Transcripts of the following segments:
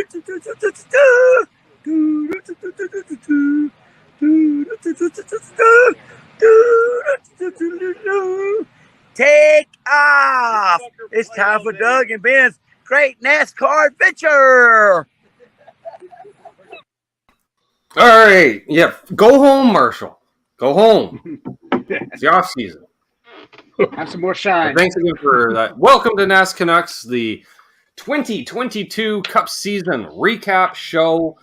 Take off! It's time for Doug and Ben's great NASCAR adventure! All right. Yep. Go home, Marshall. Go home. It's the off season. Have some more shine. Thanks again for that. Welcome to NasCanucks, the 2022 Cup season recap show.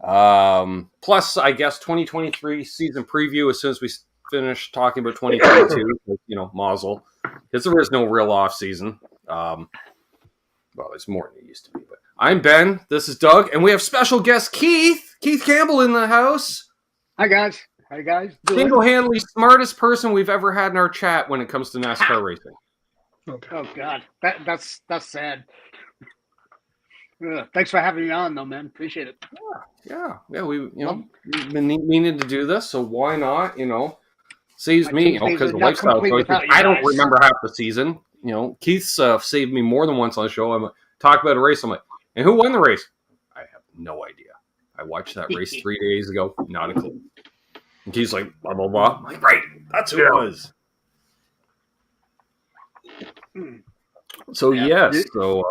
Plus, I guess 2023 season preview as soon as we finish talking about 2022. Mazel, because there is no real off season. Well, there's more than it used to be. But I'm Ben. This is Doug, and we have special guest Keith Campbell in the house. Hi guys. Single-handedly smartest person we've ever had in our chat when it comes to NASCAR racing. Okay. Oh God, that's sad. Thanks for having me on, though, man. Appreciate it. Yeah. We've been meaning to do this, so why not? Saves me, because of lifestyle choices. I don't remember half the season. Keith's saved me more than once on the show. I'm talk about a race. I'm like, and who won the race? I have no idea. I watched that race 3 days ago. Not a clue. And Keith's like, blah, blah, blah. I'm like, right, that's who it was. So, yes. So,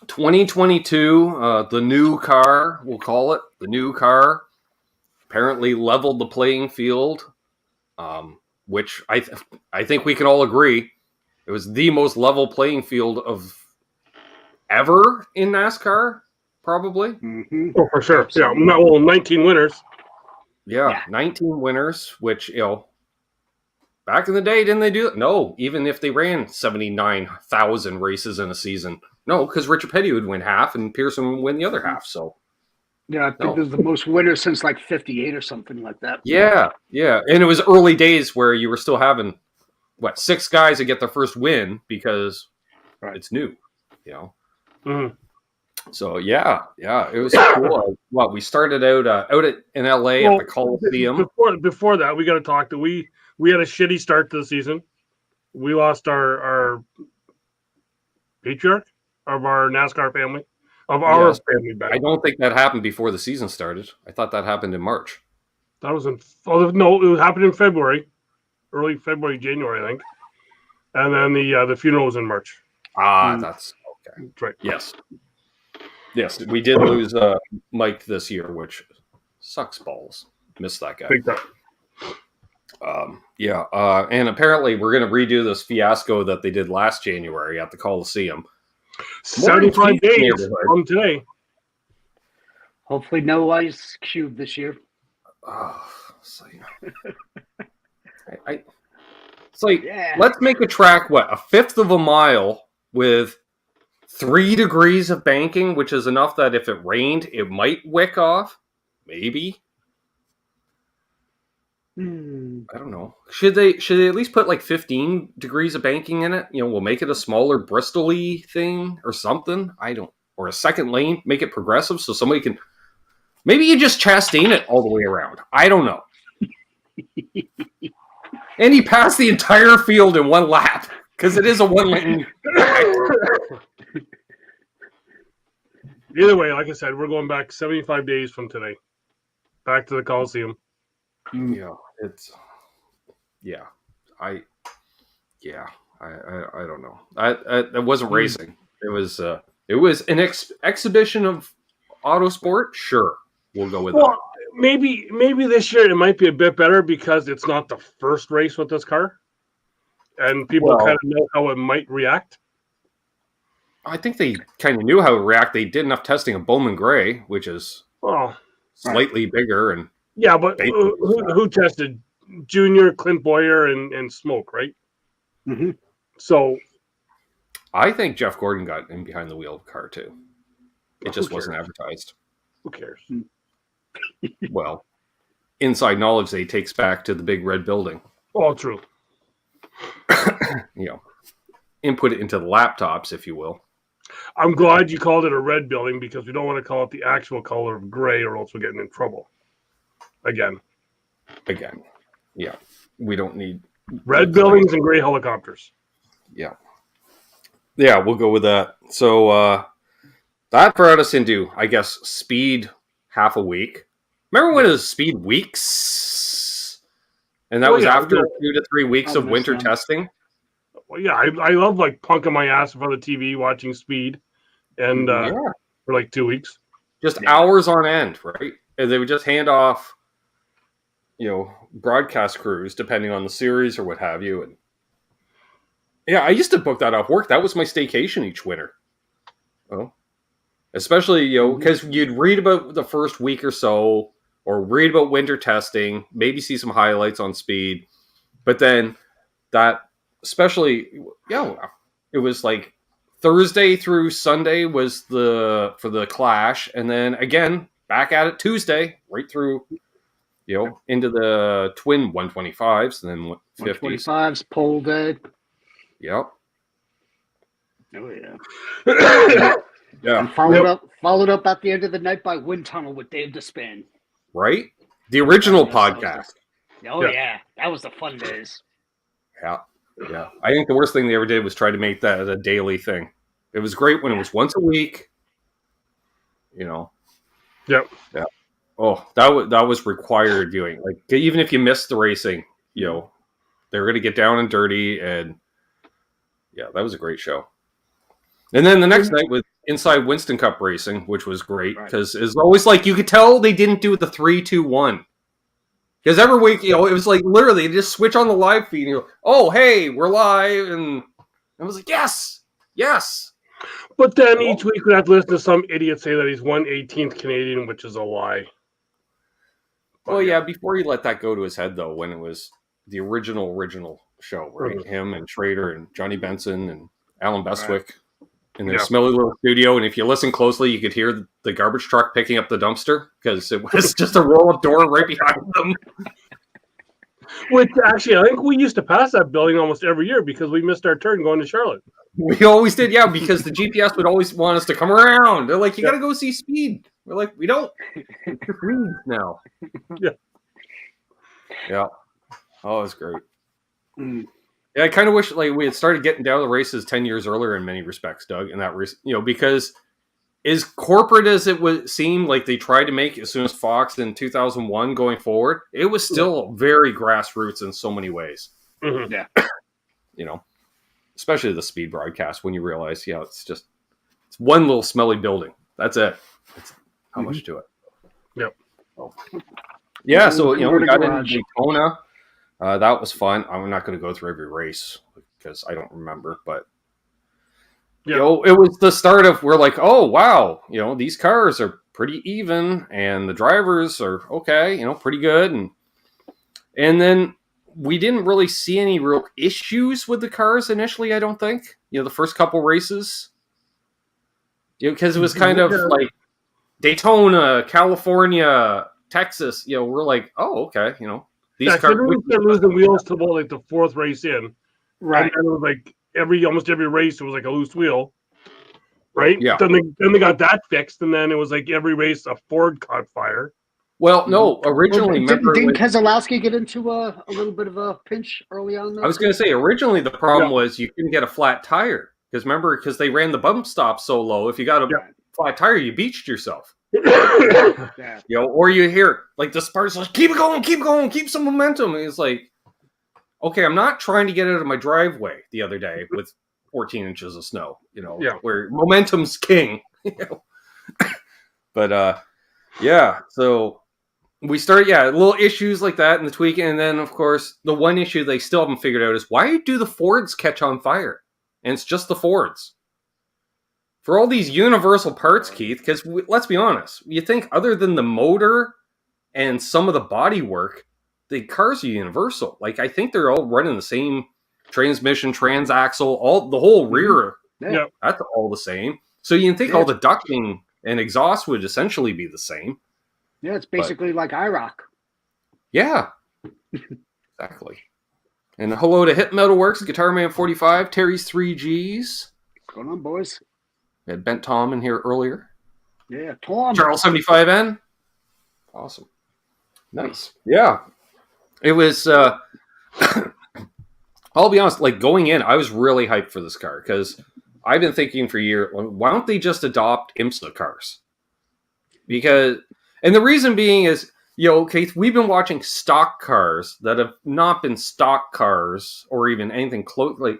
2022, the new car, we'll call it. The new car apparently leveled the playing field, which I think we can all agree. It was the most level playing field of ever in NASCAR, probably. Mm-hmm. Oh, for sure. Yeah, 19 winners. Yeah, 19 winners, which, back in the day, didn't they do it? No, even if they ran 79,000 races in a season. No, because Richard Petty would win half and Pearson would win the other half, so. Yeah, I think this is the most winners since like 58 or something like that. Yeah. And it was early days where you were still having, 6 guys that get their first win because it's new, Mm-hmm. So, yeah, it was cool. We started out in L.A. at the Coliseum. Before that, we got to talk that we had a shitty start to the season. We lost our patriarch of our NASCAR family, our family back. I don't think that happened before the season started. I thought that happened in March. That was it happened in February, early February, January, I think. And then the funeral was in March. That's okay. That's right. Yes, we did lose Mike this year, which sucks balls. Missed that guy. Big time. And apparently we're going to redo this fiasco that they did last January at the Coliseum. 75 days from today. Hopefully no ice cube this year. Let's make a track, a fifth of a mile with 3 degrees of banking, which is enough that if it rained, it might wick off. Maybe. I don't know. Should they at least put 15 degrees of banking in it? We'll make it a smaller Bristol-y thing or something. Or a second lane, make it progressive so somebody can. Maybe you just Chastain it all the way around. I don't know. And he passed the entire field in one lap because it is a one lane. Either way, like I said, we're going back 75 days from today. Back to the Coliseum. Yeah, I don't know. It wasn't racing. It was an exhibition of autosport. Sure, we'll go with that. Maybe this year it might be a bit better because it's not the first race with this car, and people kind of know how it might react. I think they kind of knew how to react. They did enough testing of Bowman Gray, which is slightly bigger and. Yeah, but who tested? Junior, Clint Boyer, and Smoke, right? Mm-hmm. So, I think Jeff Gordon got in behind the wheel of the car too. It just wasn't advertised. Who cares? Well, inside knowledge that he takes back to the big red building. All true. Input it into the laptops, if you will. I'm glad you called it a red building because we don't want to call it the actual color of gray or else we're getting in trouble. Again. Yeah. We don't need red buildings and gray helicopters. Yeah, we'll go with that. So that brought us into, I guess, speed half a week. Remember when it was speed weeks? And that was after 2 to 3 weeks of winter testing? Well, yeah, I love like punking my ass in front of the TV watching speed and for like 2 weeks. Just hours on end, right? And they would just hand off, broadcast crews, depending on the series or what have you. And yeah, I used to book that off work. That was my staycation each winter. Oh, especially, because you'd read about the first week or so, or read about winter testing, maybe see some highlights on speed. But then that, especially, it was like Thursday through Sunday was for the Clash. And then again, back at it Tuesday, right through, into the twin 125s and then 50s. 125s, pole day. Yep. Oh, yeah. Yeah. And followed up at the end of the night by Wind Tunnel with Dave Despain. Right? The original podcast. Yeah. That was the fun days. Yeah. Yeah. I think the worst thing they ever did was try to make that a daily thing. It was great when it was once a week. Yep. Yeah. Oh, that was required viewing. Like, even if you missed the racing, they were going to get down and dirty, and yeah, that was a great show. And then the next night was Inside Winston Cup racing, which was great because it's always like you could tell they didn't do the 3-2-1. Because every week, it was like literally just switch on the live feed and you go, "Oh, hey, we're live," and I was like, "Yes." But then each week we have to listen to some idiot say that he's 1/18th Canadian, which is a lie. Well, yeah, before he let that go to his head, though, when it was the original show, right? Him and Schrader and Johnny Benson and Alan Bestwick in their smelly little studio. And if you listen closely, you could hear the garbage truck picking up the dumpster because it was just a roll-up door right behind them. Which, actually, I think we used to pass that building almost every year because we missed our turn going to Charlotte. We always did, yeah, because the GPS would always want us to come around. They're like, you got to go see speed. We're like, we don't. It's free now. Yeah. Oh, it's great. Yeah, I kind of wish we had started getting down the races 10 years earlier in many respects, Doug, in that race, because as corporate as it would seem like they tried to make as soon as Fox in 2001 going forward, it was still very grassroots in so many ways. Mm-hmm. Yeah. Especially the speed broadcast when you realize, it's one little smelly building. That's it. That's how much to it. Yep. Oh. Yeah, so, we got into Daytona. That was fun. I'm not going to go through every race because I don't remember, but it was the start of we're like, oh wow, these cars are pretty even, and the drivers are okay, pretty good, and then we didn't really see any real issues with the cars initially. I don't think the first couple races, because it was kind of like Daytona, California, Texas. We're like, oh okay, these cars. We started losing wheels to about the fourth race in, right? And it was like almost every race it was like a loose wheel, right? Yeah. Then they got that fixed, and then it was like every race a Ford caught fire. Well, no, originally didn't Keselowski get into a little bit of a pinch early on? I was going to say originally the problem was you couldn't get a flat tire because they ran the bump stop so low. If you got a flat tire, you beached yourself. Or you hear like the Spartans like, keep going, keep some momentum. And it's like, okay, I'm not trying to get out of my driveway the other day with 14 inches of snow, where momentum's king. But so we started little issues like that in the tweaking, and then of course the one issue they still haven't figured out is why do the Fords catch on fire? And it's just the Fords. For all these universal parts, Keith, because let's be honest, you think other than the motor and some of the body work, the cars are universal. Like, I think they're all running the same transmission, transaxle, the whole rear. Yeah. That's all the same. So you can think all the ducting and exhaust would essentially be the same. Yeah, it's basically like IROC. Yeah, exactly. And hello to Hit Metalworks, Guitar Man 45, Terry's 3Gs. What's going on, boys? We had Bent Tom in here earlier. Yeah, Tom. Charles 75N. Awesome. Nice. Yeah. It was, I'll be honest, like going in, I was really hyped for this car because I've been thinking for years, why don't they just adopt IMSA cars? Because, and the reason being is, Keith, we've been watching stock cars that have not been stock cars or even anything close. Like,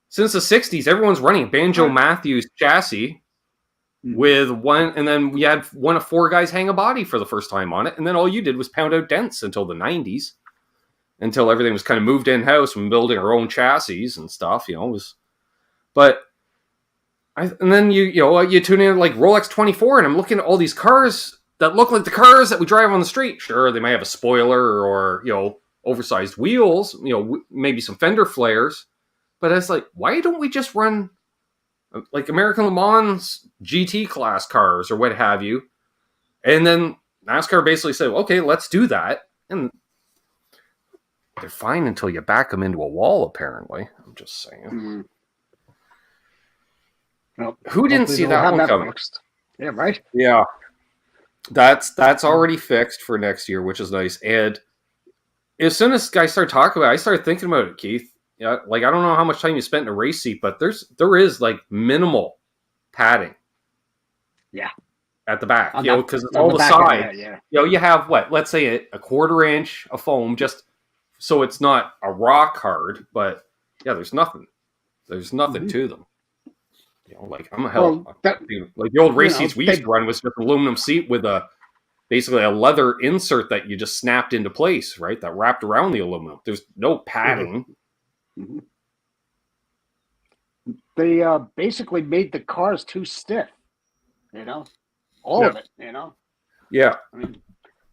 since the 60s, everyone's running a Banjo Matthews chassis with one, and then we had one of 4 guys hang a body for the first time on it, and then all you did was pound out dents until the 90s, until everything was kind of moved in-house and building our own chassis and stuff, it was... But... and then you tune in like Rolex 24, and I'm looking at all these cars that look like the cars that we drive on the street. Sure, they might have a spoiler or oversized wheels, maybe some fender flares, but it's like, why don't we just run like American Le Mans GT class cars or what have you? And then NASCAR basically said, okay, let's do that, and they're fine until you back them into a wall. Apparently, I'm just saying. Mm-hmm. Well, who didn't see that one coming? Fixed. Yeah, right. Yeah, that's already fixed for next year, which is nice. And as soon as guys started talking about it, I started thinking about it, Keith. Yeah, like I don't know how much time you spent in a race seat, but there is like minimal padding. Yeah, at the back, because it's all the side. You have let's say a 1/4 inch of foam, just so it's not a rock hard. But yeah, there's nothing to them. Like I'm a hell. Like the old race seats we used to run was just aluminum seat with basically a leather insert that you just snapped into place, right? That wrapped around the aluminum. There's no padding. Mm-hmm. They basically made the cars too stiff. All of it. Yeah. I mean,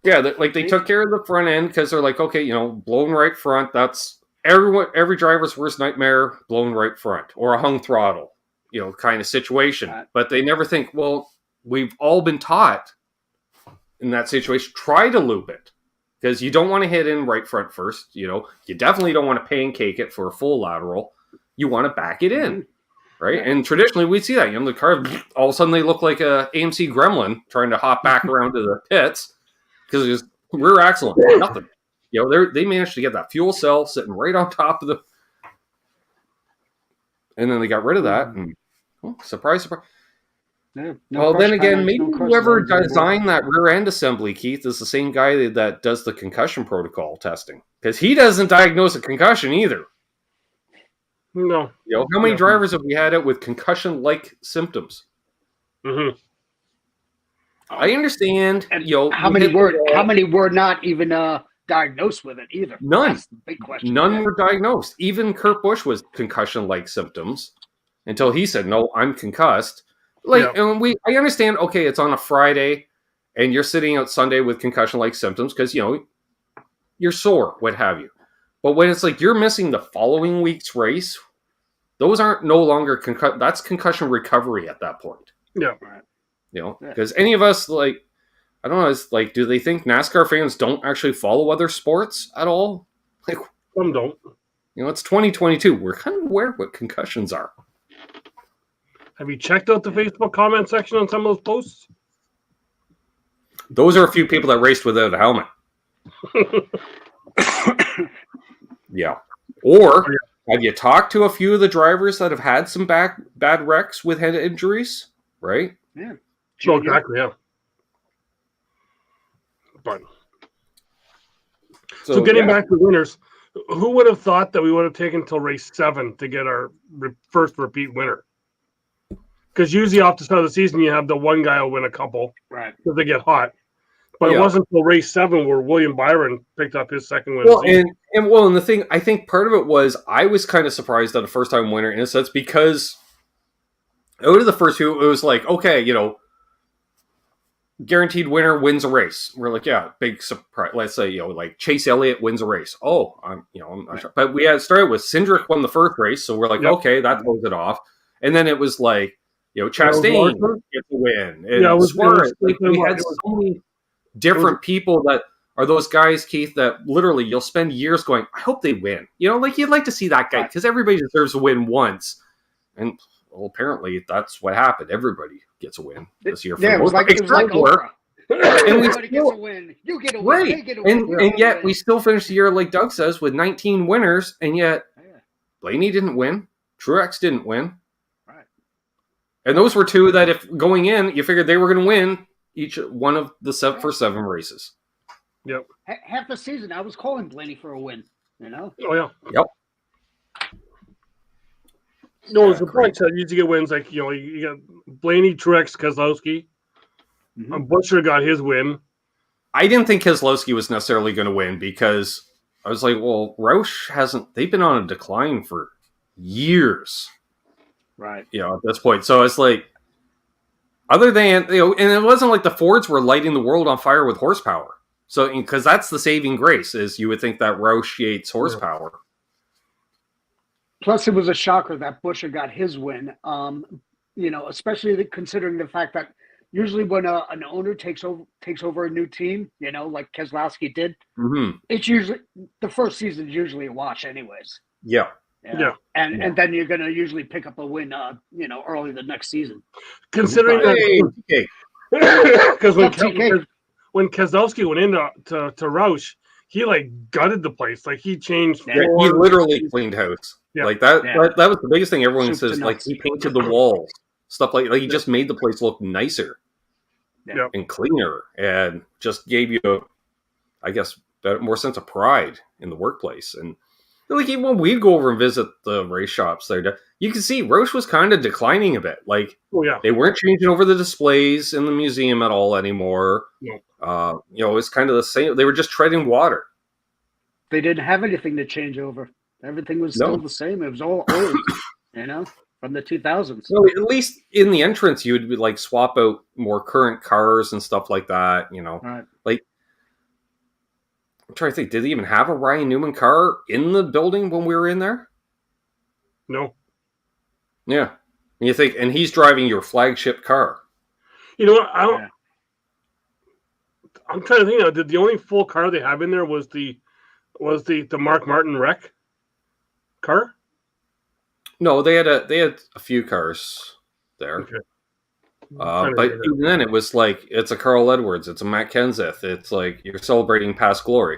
they took care of the front end because they're like, okay, blown right front. That's every driver's worst nightmare. Blown right front or a hung throttle. Kind of situation. But they never think, well, we've all been taught in that situation, try to loop it. Because you don't want to hit in right front first. You definitely don't want to pancake it for a full lateral. You want to back it in. Right? And traditionally, we'd see that. The car, all of a sudden, they look like a AMC Gremlin trying to hop back around to the pits. Because it's rear axle, nothing. They managed to get that fuel cell sitting right on top of the... And then they got rid of that. And, surprise, surprise. Yeah, then again, maybe whoever designed that rear end assembly, Keith, is the same guy that does the concussion protocol testing. Because he doesn't diagnose a concussion either. No. How many drivers have we had out with concussion-like symptoms? Mm-hmm. I understand. How many were not even diagnosed with it either? None. That's the big question. None were diagnosed. Even Kurt Busch was concussion-like symptoms until he said, "No, I'm concussed." And I understand. Okay, it's on a Friday, and you're sitting out Sunday with concussion-like symptoms because you're sore, what have you. But when it's like you're missing the following week's race, those aren't no longer that's concussion recovery at that point. Yeah. Because any of us, I don't know, it's like, do they think NASCAR fans don't actually follow other sports at all? Some don't. It's 2022. We're kind of aware of what concussions are. Have you checked out the Facebook comment section on some of those posts? Those are a few people that raced without a helmet. Yeah. Or have you talked to a few of the drivers that have had some bad wrecks with head injuries? Right? Yeah. Oh, exactly, yeah. But so getting back to winners, who would have thought that we would have taken until race 7 to get our first repeat winner? Because usually off the start of the season, you have the one guy will win a couple, right? Because they get hot. But it wasn't until race 7 where William Byron picked up his second win. Well, and the thing, I think part of it was I was kind of surprised at a first-time winner in a sense because out of the first few, it was like, okay, guaranteed winner wins a race. We're like, yeah, big surprise. Let's say, like Chase Elliott wins a race. Oh, I'm not sure. But we had started with Cindric won the first race, so we're like, okay, that throws it off. And then it was like, Chastain gets a win. And it was we had so many different people that are those guys, Keith, that literally you'll spend years going, I hope they win. You'd like to see that guy because everybody deserves to win once. And well, apparently that's what happened. Everybody gets a win this year. It was like Oprah. Everybody gets a win. You get a win. Right. They get a win. And yet we still finished the year, like Doug says, with 19 winners, and yet Blaney didn't win. Truex didn't win. Right. And those were two that, if going in, you figured they were going to win each one of the first 7 races. Yep. Half the season, I was calling Blaney for a win. Oh yeah. Yep. No, it's the point that you get wins like you got Blaney, Truex, Keselowski. Butcher got his win. I didn't think Keselowski was necessarily going to win because I was like, well, Roush hasn't. They've been on a decline for years. Right. At this point. So it's like, other than, and it wasn't like the Fords were lighting the world on fire with horsepower. So, because that's the saving grace, is you would think that Roush Yates horsepower. Plus, it was a shocker that Buescher got his win. Especially considering the fact that usually when an owner takes over a new team, like Keselowski did, it's usually the first season is usually a wash, anyways. Yeah. Yeah. And then you're going to usually pick up a win, early the next season. Considering because when Keselowski went into Roush, he like gutted the place. Like he changed. Yeah, he literally cleaned house. Yeah. Like that. Yeah. That was the biggest thing. Everyone says like he painted the walls, stuff like he just made the place look nicer and cleaner, and just gave you, I guess, more sense of pride in the workplace. And like even when we'd go over and visit the race shops there, you can see Roush was kind of declining a bit. Like they weren't changing over the displays in the museum at all anymore. Yeah. It's kind of the same. They were just treading water. They didn't have anything to change over. Everything was still the same. It was all old, from the 2000s. So at least in the entrance, you would like swap out more current cars and stuff like that. Right. Like I'm trying to think. Did they even have a Ryan Newman car in the building when we were in there? No. Yeah. And you think, and he's driving your flagship car. You know what? I'm trying to think now. The only full car they have in there was the Mark Martin wreck car? No, they had a few cars there. Okay. But even then, it was like it's a Carl Edwards, it's a Matt Kenseth. It's like you're celebrating past glory.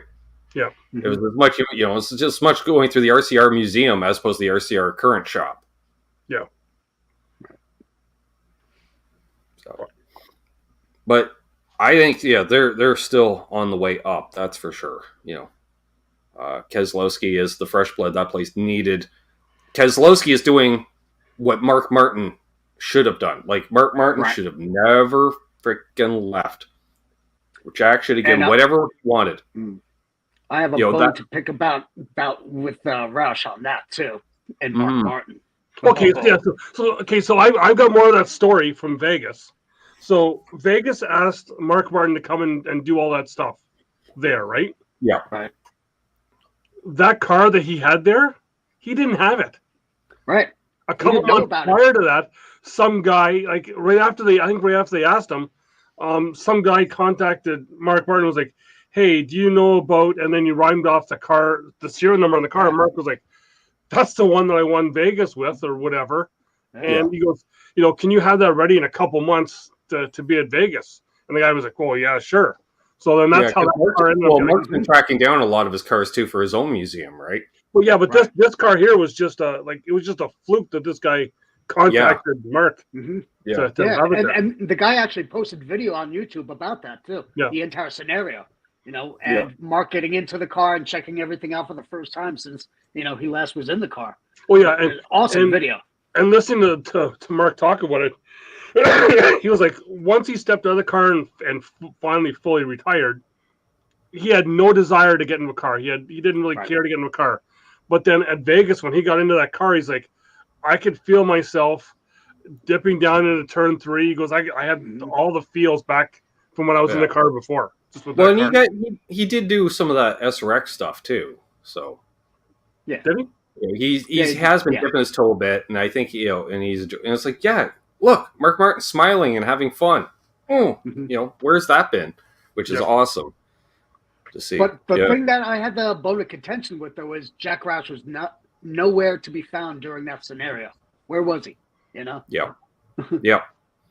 Yeah, it was as much it's just as much going through the RCR museum as opposed to the RCR current shop. Yeah. So, but I think they're still on the way up. That's for sure. Keselowski is the fresh blood that place needed. Keselowski is doing what Mark Martin should have done. Like Mark Martin should have never freaking left. Jack should have given whatever he wanted. I have a bone to pick about with Roush on that too, and Mark Martin. Okay, so I've got more of that story from Vegas. So Vegas asked Mark Martin to come and do all that stuff there, right? Yeah, right. That car that he had there, he didn't have it. Right. A couple months prior to that, some guy, like right after they asked him, some guy contacted Mark Martin and was like, hey, do you know about, and then you rhymed off the serial number on the car, and Mark was like, that's the one that I won Vegas with or whatever. And he goes, can you have that ready in a couple months to be at Vegas? And the guy was like, oh, yeah, sure. So then that's how that car ended up. Well, Mark's been tracking down a lot of his cars too for his own museum, right? Well, yeah, but this car here was just a fluke that this guy contacted Mark. And the guy actually posted video on YouTube about that too. Yeah. The entire scenario, Mark getting into the car and checking everything out for the first time since he last was in the car. Well, yeah, and awesome video. And listening to Mark talk about it, he was like, once he stepped out of the car and finally fully retired, he had no desire to get into a car. He didn't really care to get into a car. But then at Vegas, when he got into that car, he's like, I could feel myself dipping down into turn 3. He goes, I had all the feels back from when I was in the car before. Well, and he did do some of that SRX stuff too. So yeah, did he? He has been dipping his toe a bit, and I think and it's like, look, Mark Martin smiling and having fun. Where's that been? Which is awesome to see. But the thing that I had the bone of contention with though is Jack Roush was nowhere to be found during that scenario. Where was he? Yeah.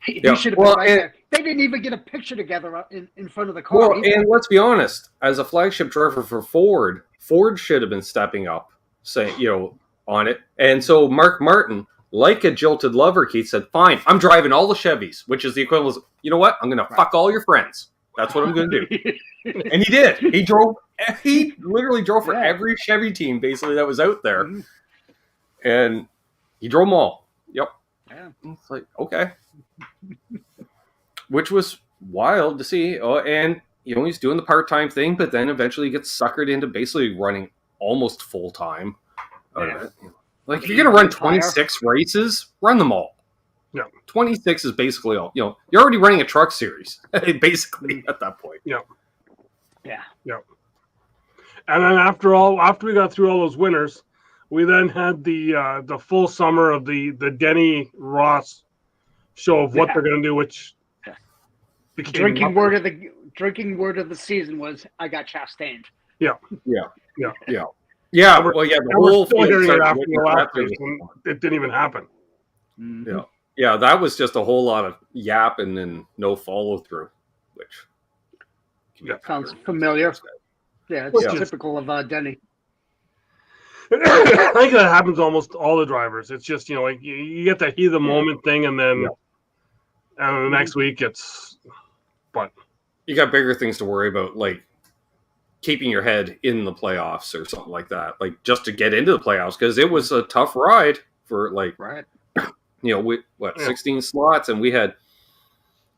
He should have been right there. They didn't even get a picture together in front of the car. Well, and let's be honest, as a flagship driver for Ford should have been stepping up, saying, on it. And so Mark Martin like a jilted lover, Keith said, fine, I'm driving all the Chevys, which is the equivalent of, you know what? I'm going to fuck all your friends. That's what I'm going to do. And he did. He literally drove for every Chevy team, basically, that was out there. Mm-hmm. And he drove them all. Yep. Yeah. It's like, okay. Which was wild to see. Oh, and, he's doing the part-time thing, but then eventually he gets suckered into basically running almost full-time. Yeah. Like, if you're going to run 26 races, run them all. Yeah. 26 is basically all. You're already running a truck series, basically, at that point. Yeah. Yeah. Yeah. And then after we got through all those winners, we then had the full summer of the Denny Ross show of what they're going to do, which drinking word of the season was, I got Chastained. Yeah. Yeah. Yeah. Yeah. Yeah. Well, yeah. The whole still hearing it after the last race when it didn't even happen. Mm-hmm. Yeah. Yeah. That was just a whole lot of yapping and no follow through, which sounds familiar. Yeah, it's typical of Denny. I think that happens to almost all the drivers. It's just, like you get that heat of the moment thing, and then and the next week it's fun. You got bigger things to worry about, like keeping your head in the playoffs or something like that, like just to get into the playoffs, because it was a tough ride for with 16 slots, and we had,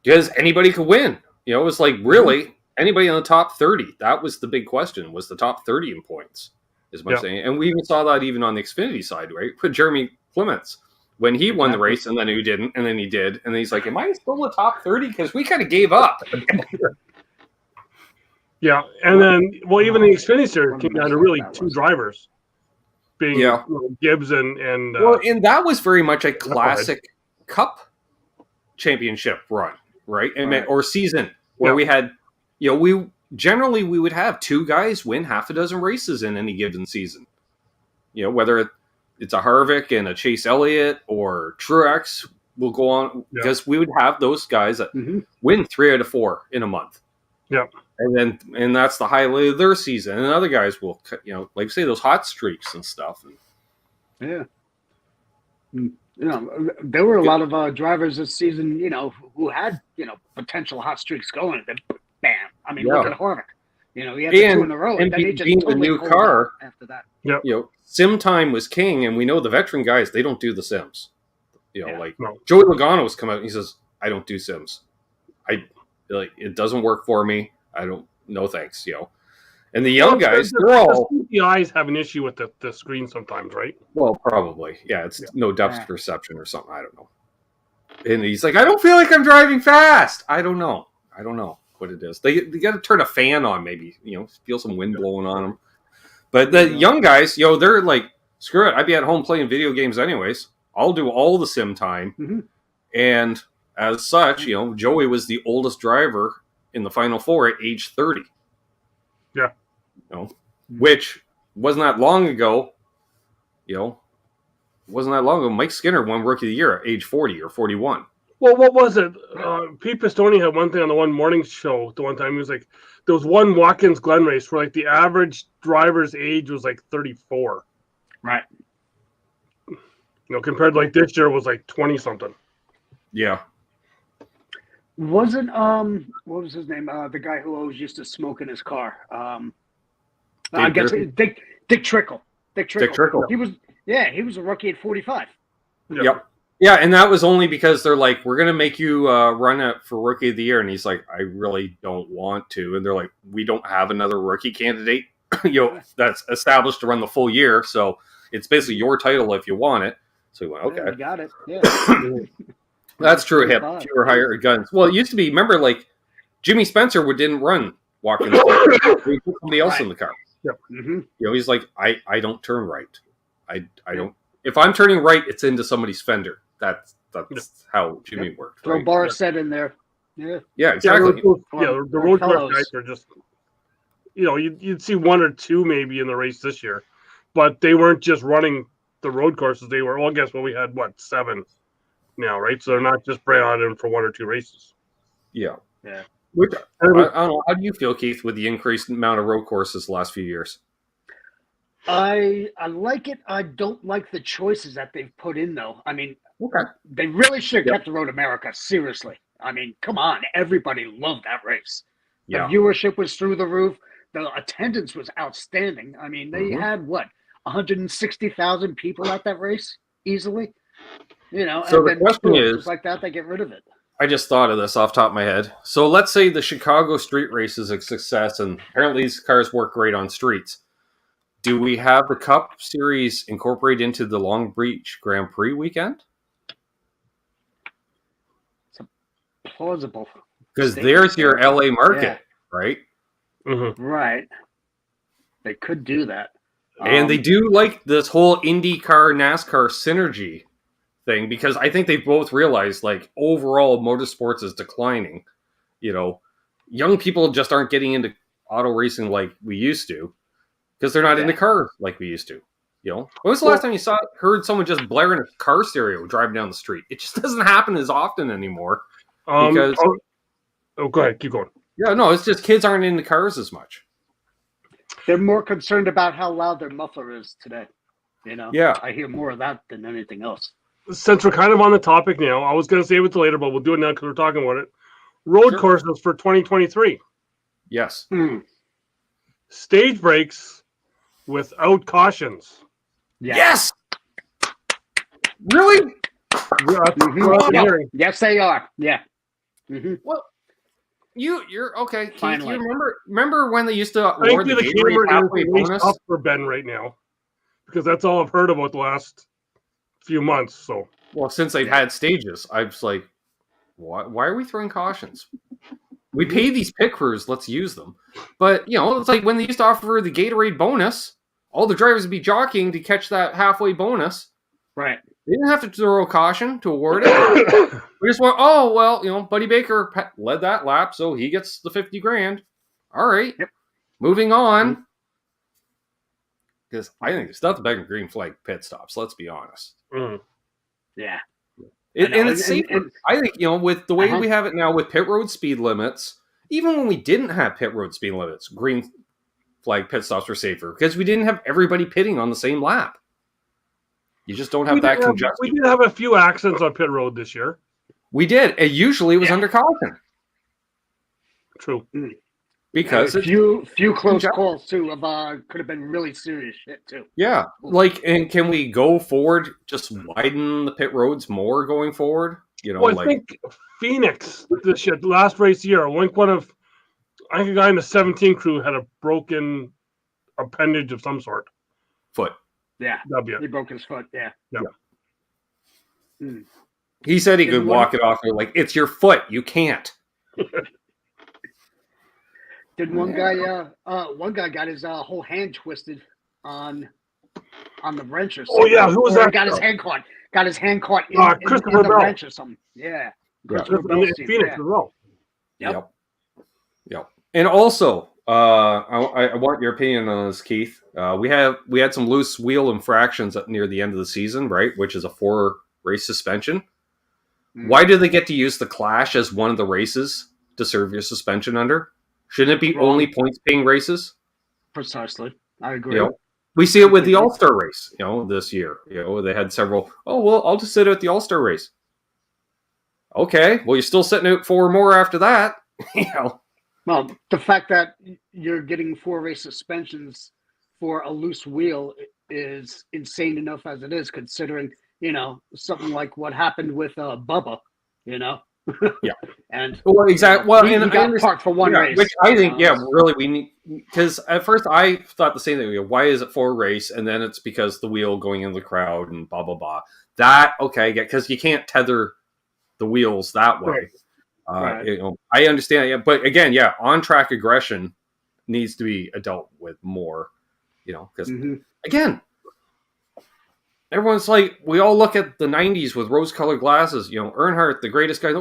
because anybody could win. It was like really anybody in the top 30. That was the big question, was the top 30 in points, is what I'm saying. And we even saw that even on the Xfinity side, right? With Jeremy Clements, when he won the race, and then he didn't, and then he did, and then he's like, am I still in the top 30? Because we kind of gave up. Yeah, and then, even the Xfinity series came down to really two drivers, being Gibbs and and that was very much a classic Cup championship run, right? Or season where we had, we would have two guys win half a dozen races in any given season. Whether it's a Harvick and a Chase Elliott or Truex will go on, because we would have those guys that win 3 out of 4 in a month. Yeah. And that's the highlight of their season. And other guys will, like say those hot streaks and stuff. Yeah. There were a lot of drivers this season, who had, potential hot streaks going. Then bam. I mean, look at Harvick. He had the 2 in a row. And then he just being the new car after that. Yep. Sim time was king. And we know the veteran guys, they don't do the sims. Joey Logano's come out and he says, I don't do sims. It doesn't work for me. I don't. No thanks. And the young guys, they're all. The eyes have an issue with the screen sometimes, right? Well, probably. Yeah, it's no depth perception or something. I don't know. And he's like, I don't feel like I'm driving fast. I don't know what it is. They got to turn a fan on, maybe. Feel some wind blowing on them. But the young guys, they're like, screw it. I'd be at home playing video games anyways. I'll do all the sim time. Mm-hmm. And as such, Joey was the oldest driver in the Final Four at age 30. Yeah. Which wasn't that long ago. Mike Skinner won Rookie of the Year at age 40 or 41. Well, what was it? Pete Pistone had one thing on the one morning show the one time. He was like, there was one Watkins Glen race where the average driver's age was 34. Right. Compared to this year was 20 something. Yeah. Wasn't what was his name? The guy who always used to smoke in his car. I guess Dick Trickle. Dick Trickle. He was a rookie at 45. Yep. Yeah, and that was only because they're like, we're gonna make you run it for Rookie of the Year, and he's like, I really don't want to, and they're like, we don't have another rookie candidate, that's established to run the full year, so it's basically your title if you want it. So he went, okay, you got it. Yeah. That's true. Hip, fewer higher guns. Well, it used to be. Remember, Jimmy Spencer didn't run Watkins. He put somebody else in the car. Yep. Mm-hmm. He's like, I don't turn right. I don't. If I'm turning right, it's into somebody's fender. That's how Jimmy worked. Throw bar set in there. Yeah. Yeah. Exactly. The road course guys are just. You'd see 1 or 2 maybe in the race this year, but they weren't just running the road courses. They were. Well, guess what? We had 7. Now, right? So they're not just bringing on in for 1 or 2 races. Yeah. Which, I don't know. How do you feel, Keith, with the increased amount of road courses the last few years? I like it. I don't like the choices that they've put in, though. I mean, Okay. they really should have kept the Road America. Seriously. I mean, come on. Everybody loved that race. The Yeah. viewership was through the roof. The attendance was outstanding. I mean, they had, 160,000 people at that race easily? You know, So and the then question boom, is, just like that, they get rid of it. I just thought of this off the top of my head. So let's say the Chicago street race is a success, and apparently these cars work great on streets. Do we have the Cup Series incorporated into the Long Beach Grand Prix weekend? It's plausible. Because there's your LA market, right? Mm-hmm. Right. They could do that. And they do like this whole IndyCar NASCAR synergy thing, because I think they both realize, like, overall motorsports is declining. You know, young people just aren't getting into auto racing like we used to because they're not into cars like we used to. You know, when was the last time you heard someone just blaring a car stereo driving down the street? It just doesn't happen as often anymore. Because go ahead, keep going. Yeah, no, it's just kids aren't into cars as much. They're more concerned about how loud their muffler is today. You know, I hear more of that than anything else. Since we're kind of on the topic now, I was going to save it to later, but we'll do it now because we're talking about it. Road courses for 2023. Yes. Stage breaks without cautions. Yes. Really? Yes, they are. Yeah. Well, you're okay. Keith, Finally. you remember when they used to award the camera halfway bonus? Up for Ben right now, because that's all I've heard about the last few months. So, well, since they've had stages, I was like, why are we throwing cautions? We pay these pit crews, let's use them. But you know, it's like when they used to offer the Gatorade bonus, all the drivers would be jockeying to catch that halfway bonus. Right. They didn't have to throw a caution to award it. We just went, Buddy Baker led that lap, so he gets the $50,000. All right. Yep. Moving on. Because I think there's nothing better than green flag pit stops, let's be honest. Yeah. And it's safer. I think, with the way we have it now with pit road speed limits, even when we didn't have pit road speed limits, green flag pit stops were safer because we didn't have everybody pitting on the same lap. You just don't have that congestion. We did have a few accidents on pit road this year. We did. It usually was under caution. True. Because few close calls too could have been really serious shit too. Yeah. And can we go forward, just widen the pit roads more going forward? I think Phoenix this year, last race year, I think a guy in the 17 crew had a broken appendage of some sort. Foot. Yeah. He broke his foot. Yeah. He said he could walk it off. They're like, it's your foot. You can't. Did one guy got his whole hand twisted on the wrench or something? Oh yeah, who was that? Got his hand caught. Got his hand caught in the wrench or something. Yeah. Phoenix as well. Yep. And also, I want your opinion on this, Keith. We had some loose wheel infractions near the end of the season, right? Which is a 4-race suspension. Why do they get to use the Clash as one of the races to serve your suspension under? Shouldn't it be only points-paying races? Precisely, I agree. We see it with the All-Star race. This year, they had several. Oh well, I'll just sit at the All-Star race. Okay, well you're still sitting out 4 more after that. Well, the fact that you're getting 4-race suspensions for a loose wheel is insane enough as it is, considering, something like what happened with Bubba, Yeah. And exactly. Well, he got parked for one race. Which I think, really we need, because at first I thought the same thing. Why is it 4 race? And then it's because the wheel going into the crowd and blah, blah, blah. That, okay, because you can't tether the wheels that way. Right. I understand, but again, on-track aggression needs to be dealt with more, because again, everyone's like, we all look at the 90s with rose-colored glasses, Earnhardt, the greatest guy.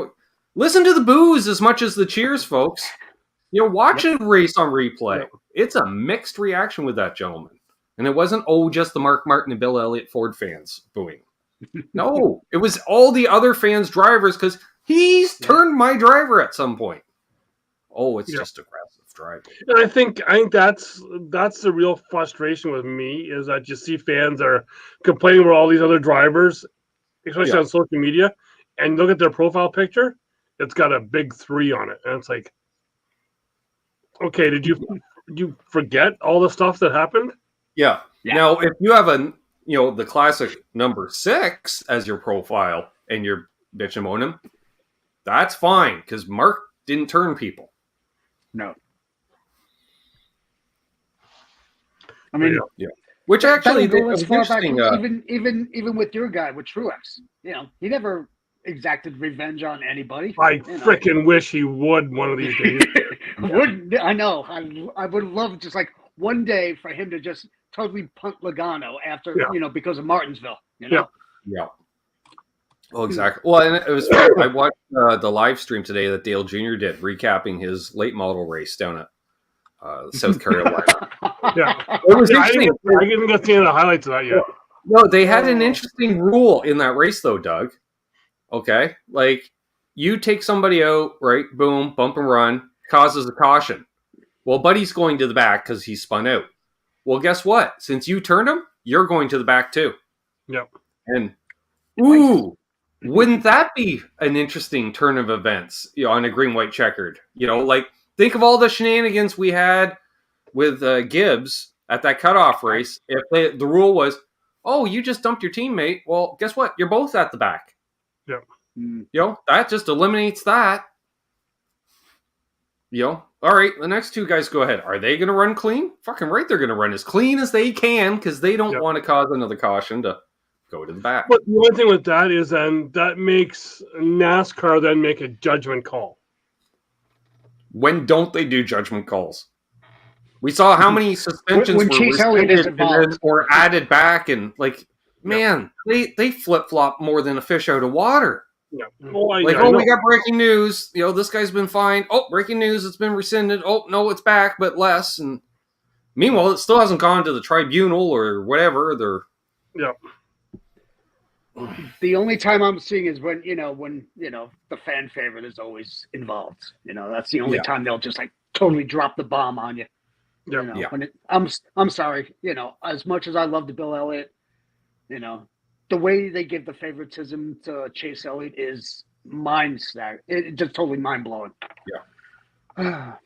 Listen to the boos as much as the cheers, folks. Watch a race on replay. It's a mixed reaction with that gentleman. And it wasn't, just the Mark Martin and Bill Elliott Ford fans booing. No, it was all the other fans' drivers, because he's turned my driver at some point. Oh, it's just aggressive drive. And I think that's the real frustration with me is that you see fans are complaining about all these other drivers, especially on social media, and look at their profile picture. It's got a big 3 on it, and it's like, okay, did you forget all the stuff that happened? Yeah. Now, if you have the classic number 6 as your profile and you're bitching on him, that's fine because Mark didn't turn people. No. I mean, Which actually goes far back, interesting. Even with your guy with Truex, he never exacted revenge on anybody. I freaking wish he would one of these days. I know. I would love just like one day for him to just totally punt Logano after because of Martinsville. Yeah. Oh, exactly. Well, and it was. I watched the live stream today that Dale Jr. did, recapping his late model race down at South Carolina. It was interesting. I didn't get to see the highlights of that yet. No, they had an interesting rule in that race, though, Doug. Okay, like you take somebody out, right? Boom, bump and run, causes a caution. Well, Buddy's going to the back because he spun out. Well, guess what? Since you turned him, you're going to the back too. Yep. And wouldn't that be an interesting turn of events? On a green-white checkered. Like think of all the shenanigans we had with Gibbs at that cutoff race. If the rule was, oh, you just dumped your teammate. Well, guess what? You're both at the back. Yep. That just eliminates that. All right, the next 2 guys go ahead. Are they going to run clean? Fucking right, they're going to run as clean as they can because they don't want to cause another caution to go to the back. But the only thing with that is then that makes NASCAR then make a judgment call. When don't they do judgment calls? We saw how many suspensions when Chase Elliott is involved or added back, and they flip flop more than a fish out of water. Yeah. We got breaking news. This guy's been fined. Oh, breaking news, it's been rescinded. Oh, no, it's back, but less. And meanwhile, it still hasn't gone to the tribunal or whatever. The only time I'm seeing is when the fan favorite is always involved. That's the only time they'll just like totally drop the bomb on you. When I'm sorry. As much as I love the Bill Elliott, the way they give the favoritism to Chase Elliott is it's just totally mind blowing. Level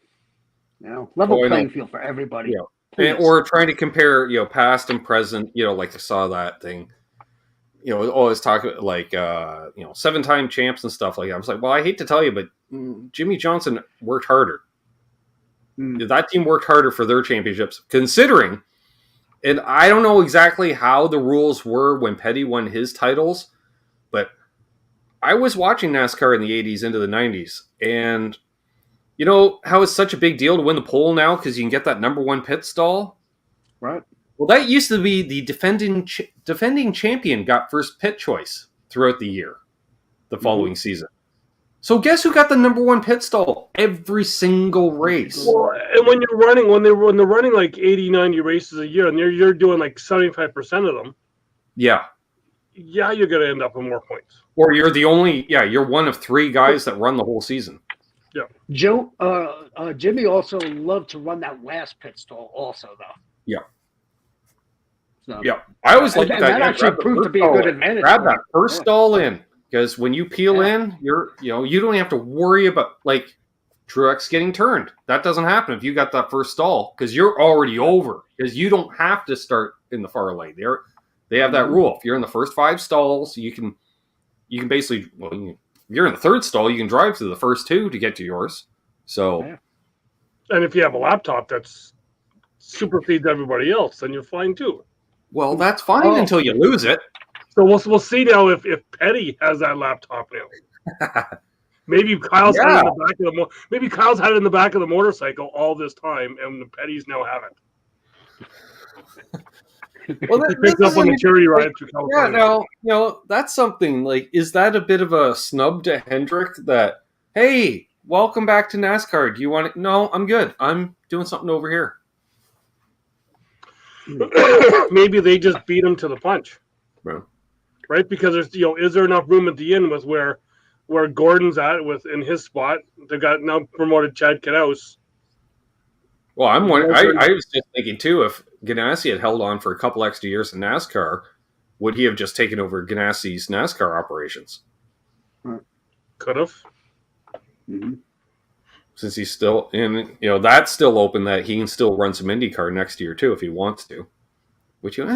playing field for everybody. Or trying to compare, past and present. Like I saw that thing. Always talk like 7-time champs and stuff like that. I was like, well, I hate to tell you, but Jimmy Johnson worked harder. That team worked harder for their championships, considering. And I don't know exactly how the rules were when Petty won his titles, but I was watching NASCAR in the 80s into the 90s. And you know how it's such a big deal to win the pole now because you can get that number 1 pit stall? Right. Well, that used to be the defending champion got first pit choice throughout the year, the following season. So guess who got the number 1 pit stall every single race? Well, and when they're running like 80, 90 races a year, and you're doing like 75% of them. Yeah, you're going to end up with more points. Or you're one of 3 guys that run the whole season. Yeah. Jimmy also loved to run that last pit stall also, though. Yeah. So, I always like that. That actually proved to be a good advantage. Grab that first stall in. Because when you peel in, you don't have to worry about like Truex getting turned. That doesn't happen if you got that first stall because you're already over. Because you don't have to start in the far lane. They have that rule. If you're in the first 5 stalls, you can basically if you're in the 3rd stall, you can drive through the first 2 to get to yours. So, and if you have a laptop that's supersedes everybody else, then you're fine too. Well, that's fine until you lose it. So we'll see now if Petty has that laptop now. Maybe Kyle's had it in the back of maybe Kyle's had it in the back of the motorcycle all this time, and the Petty's now have it. Well, he picked up on the charity ride through California. Yeah, that's something. Like, is that a bit of a snub to Hendrick? That hey, welcome back to NASCAR. Do you want it? No, I'm good. I'm doing something over here. Maybe they just beat him to the punch. Bro. Right, because there's is there enough room at the end with where Gordon's at in his spot? They got now promoted Chad Knaus. Well, I was just thinking too, if Ganassi had held on for a couple extra years in NASCAR, would he have just taken over Ganassi's NASCAR operations? Could have. Mm-hmm. Since he's still in, that's still open that he can still run some IndyCar next year too if he wants to. Which kind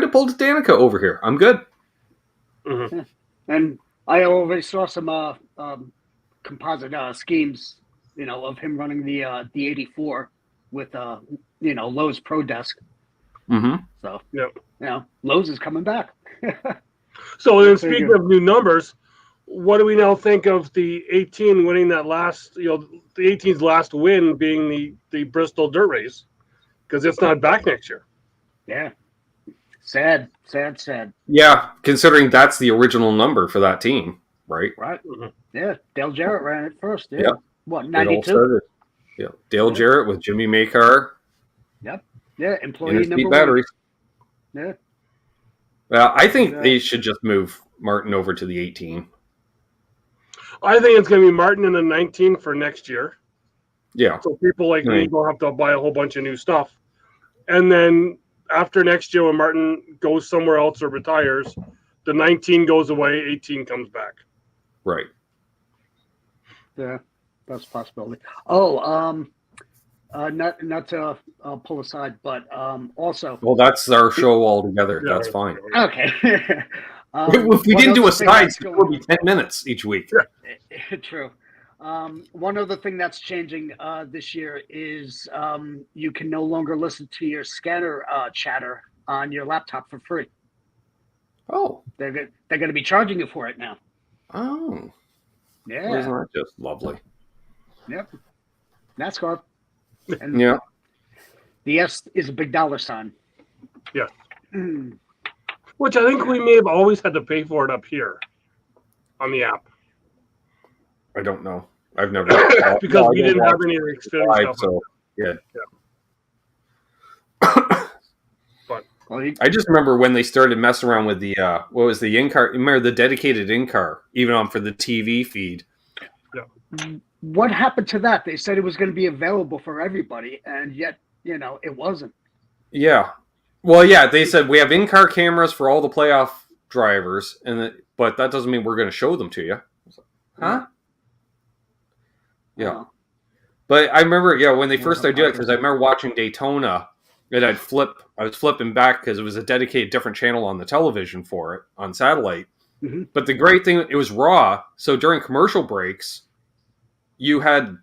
of pulled Danica over here. I'm good. Mm-hmm. Yeah. And I already saw some composite schemes, of him running the 84 with Lowe's Pro Desk. Mm-hmm. So Lowe's is coming back. So then, speaking of new numbers, what do we now think of the 18 winning that last? The 18's last win being the Bristol Dirt Race, because it's not back next year. Yeah. Sad. Yeah, considering that's the original number for that team, right? Right. Mm-hmm. Yeah, Dale Jarrett ran it first. Yeah. Yep. What, 92? Yeah, Dale Jarrett with Jimmy Makar. Yep. Yeah, employee number batteries. 1. Yeah. Well, I think they should just move Martin over to the 18. I think it's going to be Martin in the 19 for next year. Yeah. So people like me don't have to buy a whole bunch of new stuff. And then after next year, when Martin goes somewhere else or retires, the 19 goes away, 18 comes back. Right. Yeah, that's a possibility. Oh, not to pull aside, but also. Well, that's our show altogether. Yeah, that's fine. Okay. If we didn't do a side, it would be 10 minutes each week. True. One other thing that's changing this year is you can no longer listen to your scanner chatter on your laptop for free. Oh. They're going to be charging you for it now. Oh. Yeah. Well, isn't that just lovely? Yep. NASCAR. And yeah. The S is a big dollar sign. Yeah. Which I think we may have always had to pay for it up here on the app. I don't know. I've never because we didn't have any experience stuff. So yeah. But I just remember when they started messing around with the what was the in-car? Remember the dedicated in-car, even on for the TV feed. Yeah. What happened to that? They said it was going to be available for everybody, and yet it wasn't. Yeah. Well, yeah, they said we have in-car cameras for all the playoff drivers, but that doesn't mean we're going to show them to you. Huh? Yeah. But I remember, when they first started doing it, because I remember watching Daytona, and I was flipping back because it was a dedicated different channel on the television for it, on satellite. Mm-hmm. But the great thing, it was raw, so during commercial breaks, you had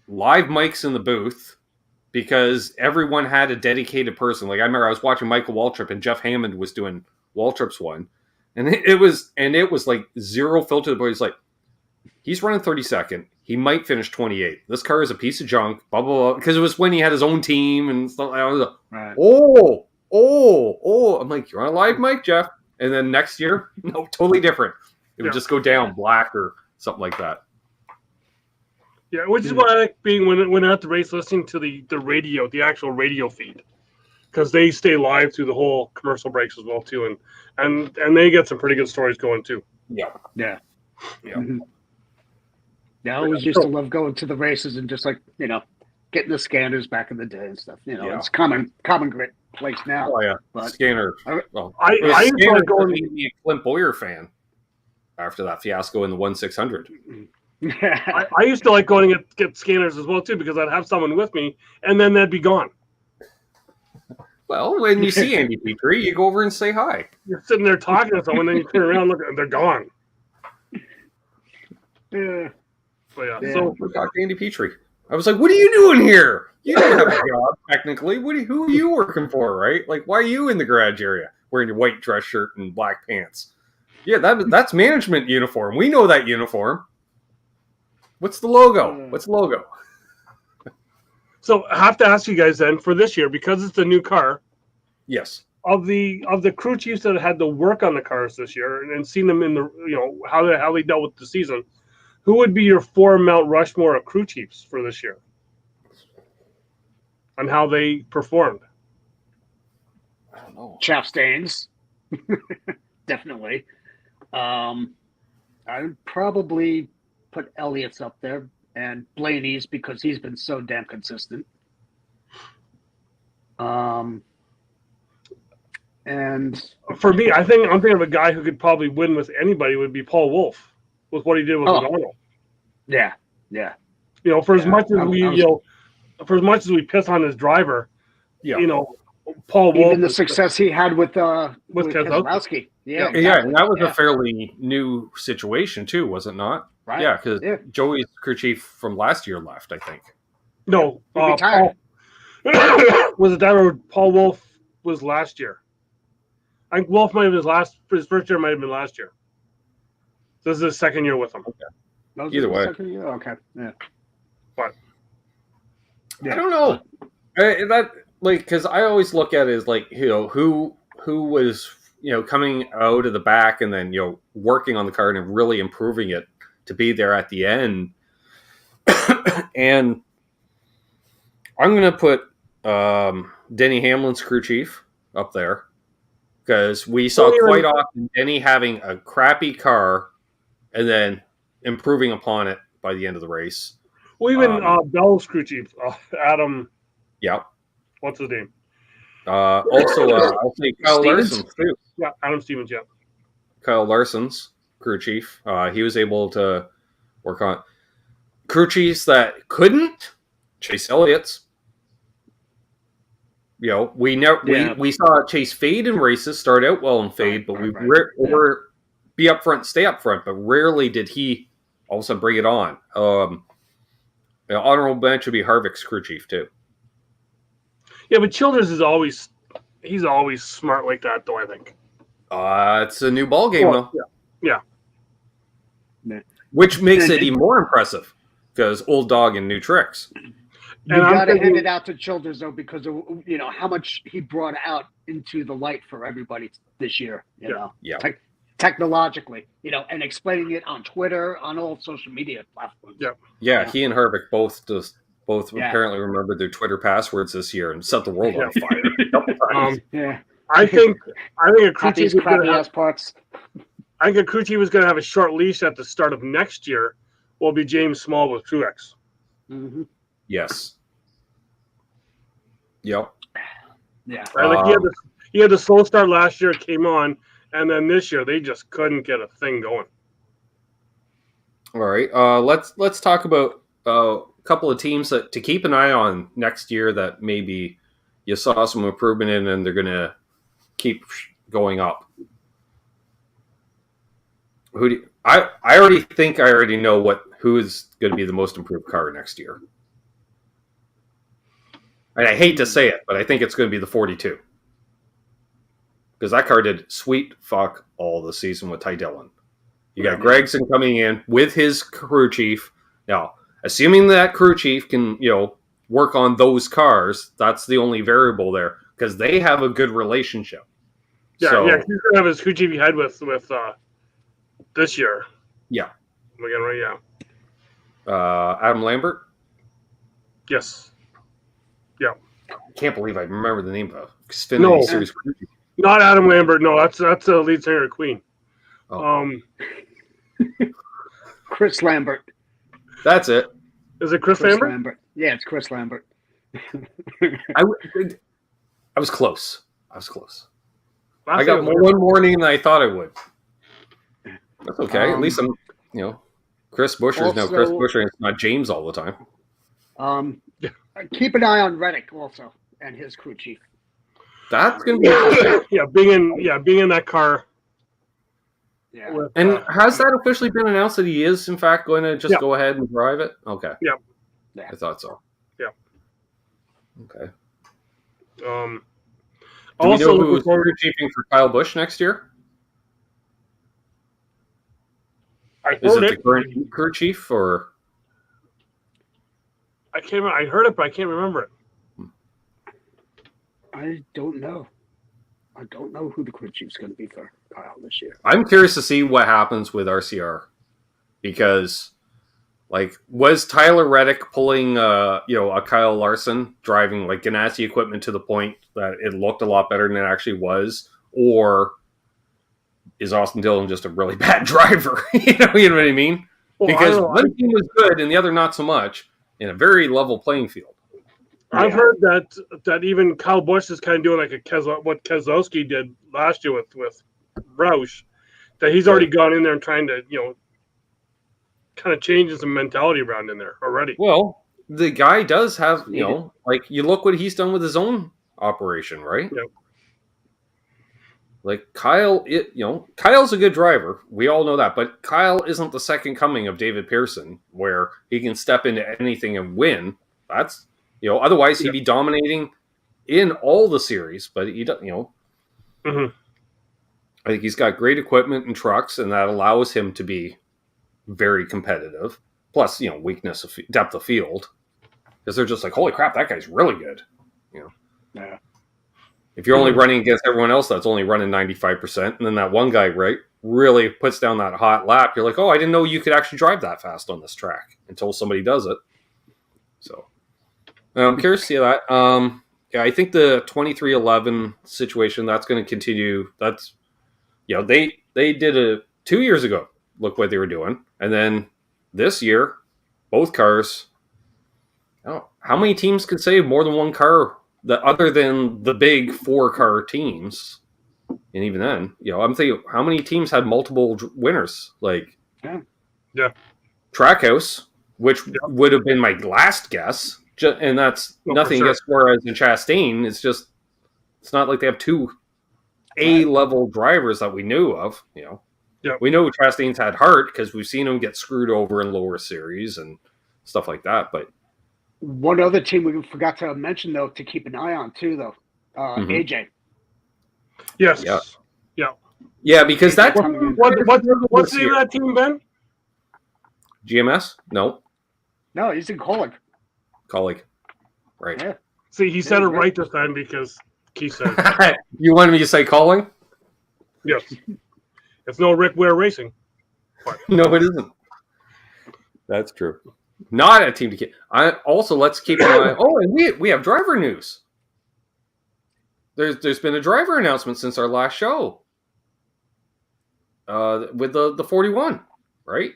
live mics in the booth, because everyone had a dedicated person. Like I remember I was watching Michael Waltrip and Jeff Hammond was doing Waltrip's one. And it was like zero filter, but he's like, he's running 32nd. He might finish 28. This car is a piece of junk, blah, blah, blah. Because it was when he had his own team and stuff. I was like, right. Oh. I'm like, you're on a live mic, Jeff. And then next year, no, totally different. It would just go down black or something like that. Yeah, which is why I like being when at the race, listening to the radio, the actual radio feed, because they stay live through the whole commercial breaks as well too, and they get some pretty good stories going too. Yeah. Mm-hmm. Yeah, I always used to love going to the races and just getting the scanners back in the day and stuff. It's common great place now. Oh yeah, but scanner. I used to go to be a Clint Boyer fan after that fiasco in the 1/600. I used to like going to get scanners as well too, because I'd have someone with me and then they'd be gone. Well, when you see Andy Petrie, you go over and say hi. You're sitting there talking to someone, then you turn around and look, and they're gone. Yeah. But so we talked to Andy Petrie. I was like, "What are you doing here? You don't have a job technically. Who are you working for? Right? Like, why are you in the garage area wearing your white dress shirt and black pants? Yeah, that's management uniform. We know that uniform. What's the logo? So I have to ask you guys then, for this year, because it's the new car. Yes. Of the crew chiefs that had to work on the cars this year and seen them in the how they dealt with the season, who would be your 4 Mount Rushmore of crew chiefs for this year? And how they performed? I don't know. Chastain's. Definitely. I would probably put Elliott's up there. and Blaney's because he's been so damn consistent. And for me, I'm thinking of a guy who could probably win with anybody would be Paul Wolf with what he did with O'Donnell. Yeah. For as much as we piss on his driver, Paul Wolf, even the success he had with Keselowski. Yeah, and that was a fairly new situation too, was it not? Right. Yeah, because Joey's crew chief from last year left, I think. No, Paul, was it that or Paul Wolf was last year? I think Wolf might have his first year might have been last year. This is his second year with him. Okay. Either way. Second year? Okay. Yeah. But I don't know. Because I always look at it as who was coming out of the back and then working on the car and really improving it to be there at the end. And I'm going to put Denny Hamlin's crew chief up there because we saw quite often Denny having a crappy car and then improving upon it by the end of the race. Well, even Bell's crew chief, Adam. Yeah. What's his name? Also, I'll say Kyle Larson too. Yeah, Adam Stevens. Yeah. Kyle Larson's crew chief. He was able to work on crew chiefs that couldn't. Chase Elliott's. We saw Chase fade in races, start out well and fade, but or be up front, stay up front. But rarely did he all of a sudden bring it on. Honorable mention would be Harvick's crew chief too. Yeah, but Childers he's always smart like that, though. I think. It's a new ball game, though. Yeah. Which makes it even more impressive because old dog and new tricks. You got to hand it out to Childers though, because of how much he brought out into the light for everybody this year. Technologically, and explaining it on Twitter, on all social media platforms. Yeah. He and Harvick both apparently remembered their Twitter passwords this year and set the world on fire. I think a crew chief was going to have parts. I think a crew chief was going to have a short leash at the start of next year. Will be James Small with Truex. Mm-hmm. Yes. Yep. Yeah. Right, he had the slow start last year. It came on, and then this year they just couldn't get a thing going. All right. Let's talk about a couple of teams to keep an eye on next year that maybe you saw some improvement in, and they're going to keep going up. I already think I already know who is going to be the most improved car next year. And I hate to say it, but I think it's going to be the 42. Because that car did sweet fuck all the season with Ty Dillon. You got Gregson coming in with his crew chief. Now, assuming that crew chief can, work on those cars, that's the only variable there. Because they have a good relationship. He's going to have his crew chief he had with this year. Yeah. Again, right, Adam Lambert? Yes. Yeah. I can't believe I remember the name of Xfinity Series. Not Adam Lambert. No, that's the lead singer of Queen. Oh. Chris Lambert. That's it. Is it Chris Lambert? Yeah, it's Chris Lambert. I was close. I got one morning than I thought I would. That's okay. At least I'm, Chris Buescher is now Chris Buescher, and it's not James all the time. Keep an eye on Reddick also and his crew chief. That's going to be interesting. being in that car. Yeah. With, and has that officially been announced that he is in fact going to just go ahead and drive it? Okay. Yeah. I thought so. Yeah. Okay. Do we know who's crew chiefing for Kyle Busch next year? Is it the current crew chief or? I can't remember. I heard it, but I can't remember it. I don't know. I don't know who the crew chief's going to be for Kyle this year. I'm curious to see what happens with RCR because, was Tyler Reddick pulling, a Kyle Larson driving Ganassi equipment to the point that it looked a lot better than it actually was, or is Austin Dillon just a really bad driver? You know what I mean? because one team was good and the other not so much in a very level playing field. I've heard that even Kyle Busch is kind of doing like what Keselowski did last year with Roush, that he's already gone in there and trying to, kind of changing some mentality around in there already. Well, the guy does have, like you look what he's done with his own operation, right? Yep. Like Kyle, Kyle's a good driver. We all know that, but Kyle isn't the second coming of David Pearson, where he can step into anything and win. That's otherwise he'd be dominating in all the series. But he doesn't. Mm-hmm. I think he's got great equipment and trucks, and that allows him to be very competitive. Plus, weakness of depth of field, because they're just like, holy crap, that guy's really good. Yeah. If you're only running against everyone else that's only running 95%, and then that one guy really puts down that hot lap, you're like, oh, I didn't know you could actually drive that fast on this track until somebody does it. So I'm curious to see that. I think the 23-11 situation, that's going to continue. That's they did 2 years ago. Look what they were doing, and then this year, both cars. How many teams could say more than one car? That other than the big 4-car teams, and even then, I'm thinking how many teams had multiple winners? Like, Trackhouse, which would have been my last guess, and that's nothing against Suarez and Chastain. It's not like they have two A-level drivers that we knew of. We know Chastain's had heart because we've seen him get screwed over in lower series and stuff like that, but. One other team we forgot to mention, though, to keep an eye on, too, though. AJ. Yes. Yeah, because that... What's the name of that team, Ben? GMS? No, he's in Colleague. Right. Yeah. See, he said it right this time because Keith said it. You wanted me to say calling? Yes. It's no Rick Ware Racing. But. No, it isn't. That's true. Not a team to keep. Let's keep an eye. Oh, and we have driver news. There's been a driver announcement since our last show. With the 41, right?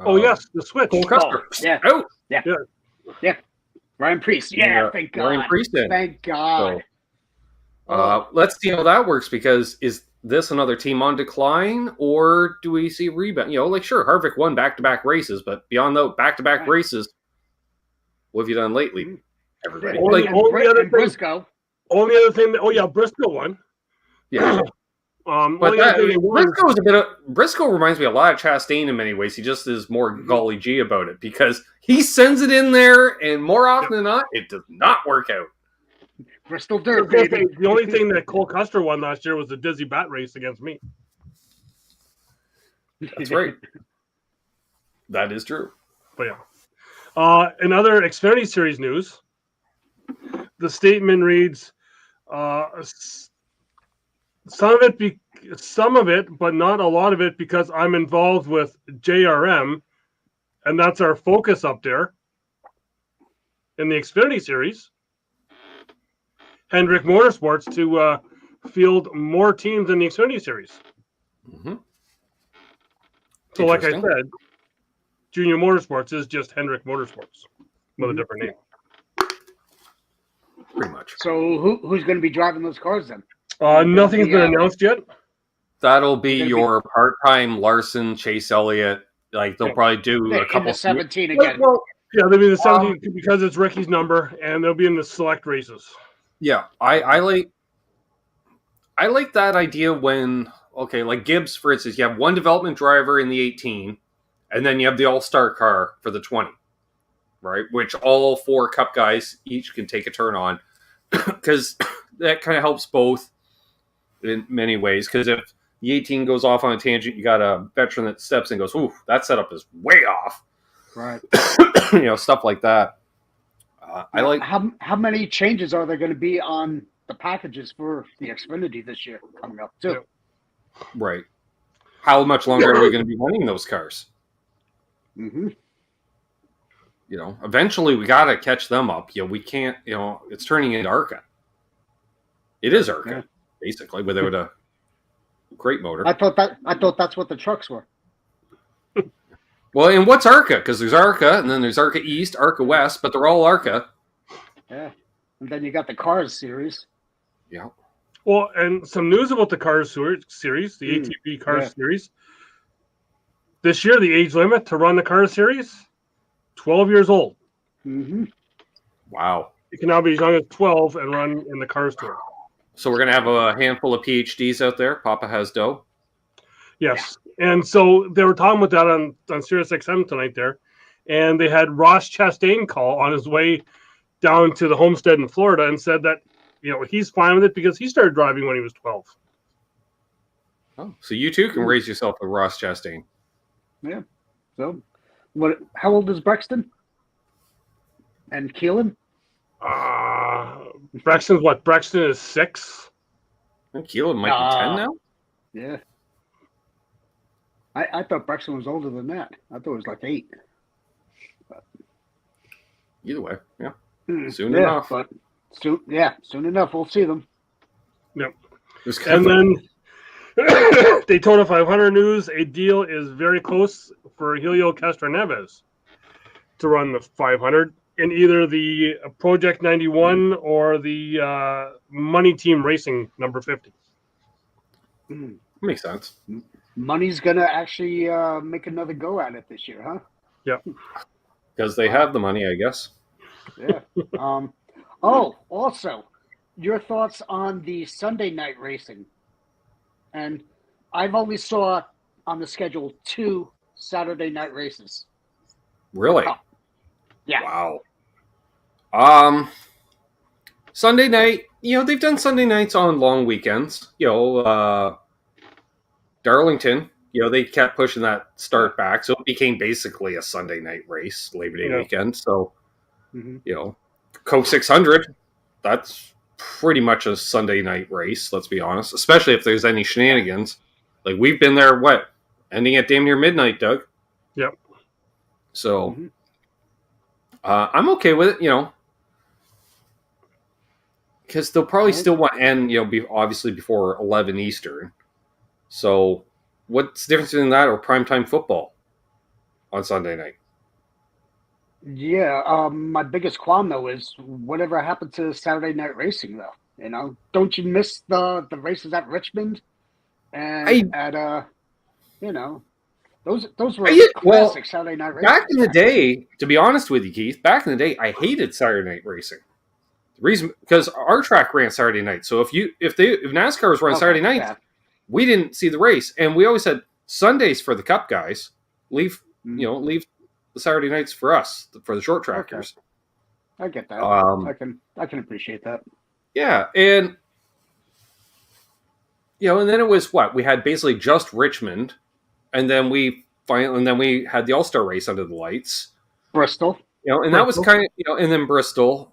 Yes, the switch. Cole Custer. Out. Yeah. Ryan Priest. Thank God. Ryan Priest. Thank God. So, let's see how that works, because is this another team on decline, or do we see rebound? Sure, Harvick won back-to-back races, but beyond those back-to-back races, what have you done lately? Everybody. Only other Briscoe. Only other thing Briscoe won. Yeah. But Briscoe reminds me a lot of Chastain in many ways. He just is more golly gee about it, because he sends it in there, and more often than not, it does not work out. Bristol Dirt, baby. The only thing that Cole Custer won last year was the Dizzy Bat race against me. That's right. That is true. But in other Xfinity Series news, the statement reads, some of it, but not a lot of it, because I'm involved with JRM, and that's our focus up there in the Xfinity Series. Hendrick Motorsports to field more teams in the Xfinity Series. Mm-hmm. So, like I said, Junior Motorsports is just Hendrick Motorsports with a different name. Pretty much. So, who's going to be driving those cars then? Nothing's been announced yet. That'll be your part-time Larson, Chase Elliott. Like, they'll probably do a couple. In the 17 again. Well, they'll be in the 17 because it's Ricky's number, and they'll be in the select races. Yeah, I like that idea when, like Gibbs, for instance, you have one development driver in the 18, and then you have the all-star car for the 20, right? Which all 4 Cup guys each can take a turn on, because that kind of helps both in many ways. Because if the 18 goes off on a tangent, you got a veteran that steps in and goes, ooh, that setup is way off. Right. Stuff like that. I like how many changes are there going to be on the packages for the Xfinity this year coming up too? Right. How much longer are we going to be running those cars? Mm-hmm. Eventually we got to catch them up. We can't. It's turning into ARCA. It is ARCA, basically, without a great motor. I thought that's what the trucks were. Well, and what's ARCA? Because there's ARCA, and then there's ARCA East, ARCA West, but they're all ARCA. Yeah. And then you got the Cars series. Yeah. Well, and some news about the Cars series, the ATV Cars series. This year, the age limit to run the Cars series, 12 years old. Mm-hmm. Wow. You can now be as young as 12 and run in the Cars Tour. So we're going to have a handful of PhDs out there. Papa has dough. Yes. Yeah. And so they were talking about that on Sirius XM tonight there. And they had Ross Chastain call on his way down to the homestead in Florida and said that, he's fine with it because he started driving when he was 12. Oh, so you too can raise yourself a Ross Chastain. Yeah. So, how old is Brexton? And Keelan? Brexton's what? Brexton is 6. I think Keelan might be 10 now. Yeah. I thought Brexton was older than that. I thought it was like 8. But... Either way, yeah. Soon enough. But soon enough we'll see them. Yep. And then Daytona 500 news: a deal is very close for Helio Castroneves to run the 500 in either the Project 91 or the Money Team Racing number 50. Makes sense. Money's gonna actually make another go at it this year, huh? Yeah. Because they have the money, I guess. Yeah. Also, your thoughts on the Sunday night racing? And I've only saw on the schedule 2 Saturday night races. Really? Oh. Yeah. Wow. Sunday night, they've done Sunday nights on long weekends. Darlington, they kept pushing that start back, so it became basically a Sunday night race, Labor Day weekend. So, Coke 600, that's pretty much a Sunday night race, let's be honest, especially if there's any shenanigans. Like, we've been there, ending at damn near midnight, Doug? Yep. So, I'm okay with it, because they'll probably still want to end, obviously before 11 Eastern. So, what's the difference between that or primetime football on Sunday night? Yeah, my biggest qualm though is whatever happened to Saturday night racing though. Don't you miss the races at Richmond and those were classic Saturday night races. Back in the day, to be honest with you, Keith, I hated Saturday night racing. The reason because our track ran Saturday night, so if NASCAR was running Saturday nights, we didn't see the race, and we always said Sundays for the Cup guys. Leave the Saturday nights for us, for the short trackers. Okay. I get that. I can appreciate that. Yeah, and and then it was we had basically just Richmond, and then we had the All-Star race under the lights. Bristol. That was kind of and then Bristol.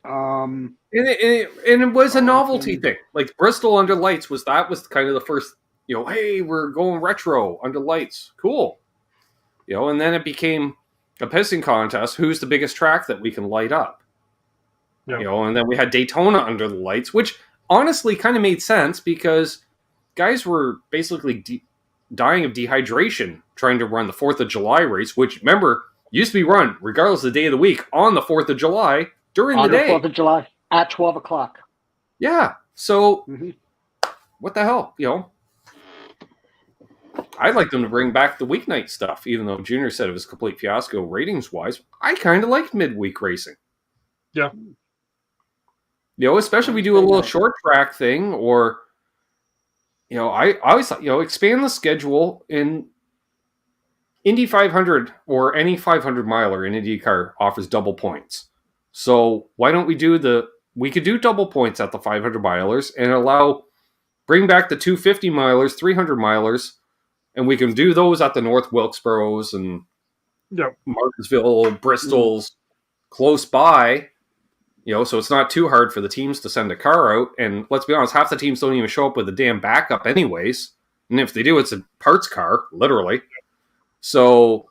And it was a novelty thing. Like Bristol under lights was kind of the first, hey, we're going retro under lights. Cool. And then it became a pissing contest. Who's the biggest track that we can light up? Yeah. And then we had Daytona under the lights, which honestly kind of made sense because guys were basically dying of dehydration trying to run the 4th of July race, which, remember, used to be run, regardless of the day of the week, on the 4th of July during the day. On the 4th of July at 12 o'clock. Yeah. So, what the hell, I'd like them to bring back the weeknight stuff, even though Junior said it was a complete fiasco ratings-wise. I kind of liked midweek racing. Yeah. Especially if we do a little short track thing, or, I always thought, expand the schedule in Indy 500 or any 500 miler in IndyCar offers double points. So why don't we could do double points at the 500 milers and bring back the 250 milers, 300 milers, and we can do those at the North Wilkesboroughs and Martinsville, Bristol's close by, so it's not too hard for the teams to send a car out. And let's be honest, half the teams don't even show up with a damn backup anyways. And if they do, it's a parts car, literally. So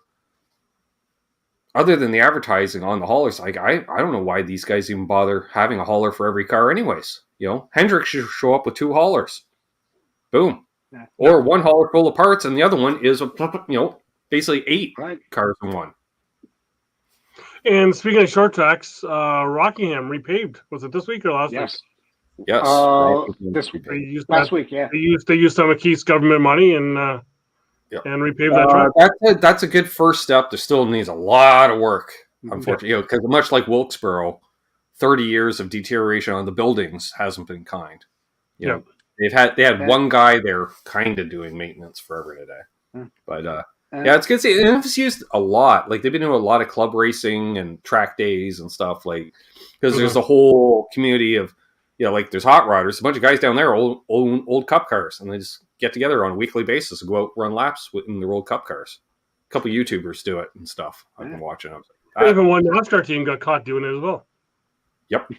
other than the advertising on the haulers, I don't know why these guys even bother having a hauler for every car anyways. Hendrick should show up with 2 haulers. Boom. Yeah. Or one hauler full of parts and the other one is a basically 8 cars in one. And speaking of short tracks, Rockingham repaved. Was it this week or last week? Yes. This week. Last week, yeah. They used some of Keith's government money and repaved that track. That's a good first step. There still needs a lot of work, unfortunately, because much like Wilkesboro, 30 years of deterioration on the buildings hasn't been kind. You know, they had one guy there kind of doing maintenance forever today, but it's good to see. And it's used a lot. Like they've been doing a lot of club racing and track days and stuff. Like because there's a whole community of like there's hot rodders, a bunch of guys down there old Cup cars, and they just get together on a weekly basis and go out run laps in their old Cup cars. A couple YouTubers do it and stuff. I've been watching them. Even one NASCAR team got caught doing it as well. Yep.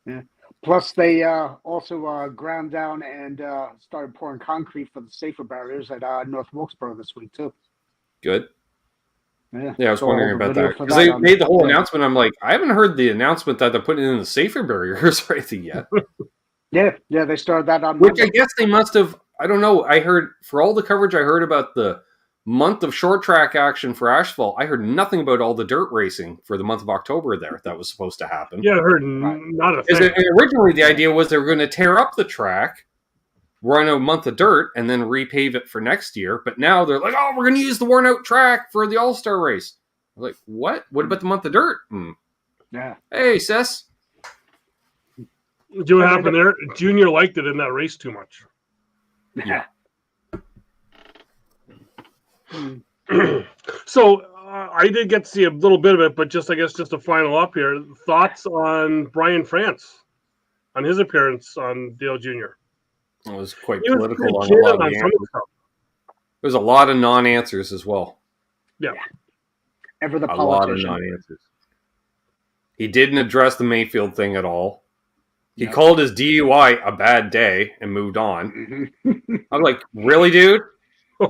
Yeah. Plus, they also ground down and started pouring concrete for the safer barriers at North Wilkesboro this week, too. Good. Yeah, I was wondering about that. Because they made the whole announcement. I'm like, I haven't heard the announcement that they're putting in the safer barriers or anything yet. Yeah, they started that on Which Monday. I guess they must have, I don't know. I heard, for all the coverage I heard about the month of short track action for asphalt, I heard nothing about all the dirt racing for the month of October there that was supposed to happen. Yeah, I heard not a thing. Originally, the idea was they were going to tear up the track, run a month of dirt, and then repave it for next year. But now they're like, oh, we're going to use the worn-out track for the All-Star race. I'm like, what? What about the month of dirt? Yeah. Hey, Sess. Do you know what happened there? Junior liked it in that race too much. Yeah. So I did get to see a little bit of it, but just a final up here. Thoughts on Brian France, on his appearance on Dale Jr.? It was quite political on a lot of answers. There's a lot of non-answers as well. Yeah. Ever the a politician. lot of non-answers. He didn't address the Mayfield thing at all. He called his DUI a bad day and moved on. I'm like, really, dude?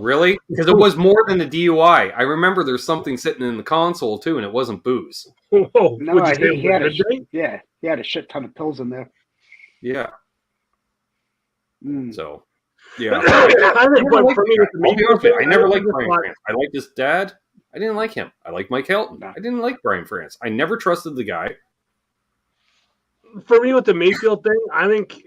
Really? Because it was more than a DUI. I remember there's something sitting in the console too, and it wasn't booze. Whoa. No, he had a shit ton of pills in there. Yeah. So, yeah. I never liked Brian France. I liked his dad. I didn't like him. I like Mike Helton. I didn't like Brian France. I never trusted the guy. For me, with the Mayfield thing, I think,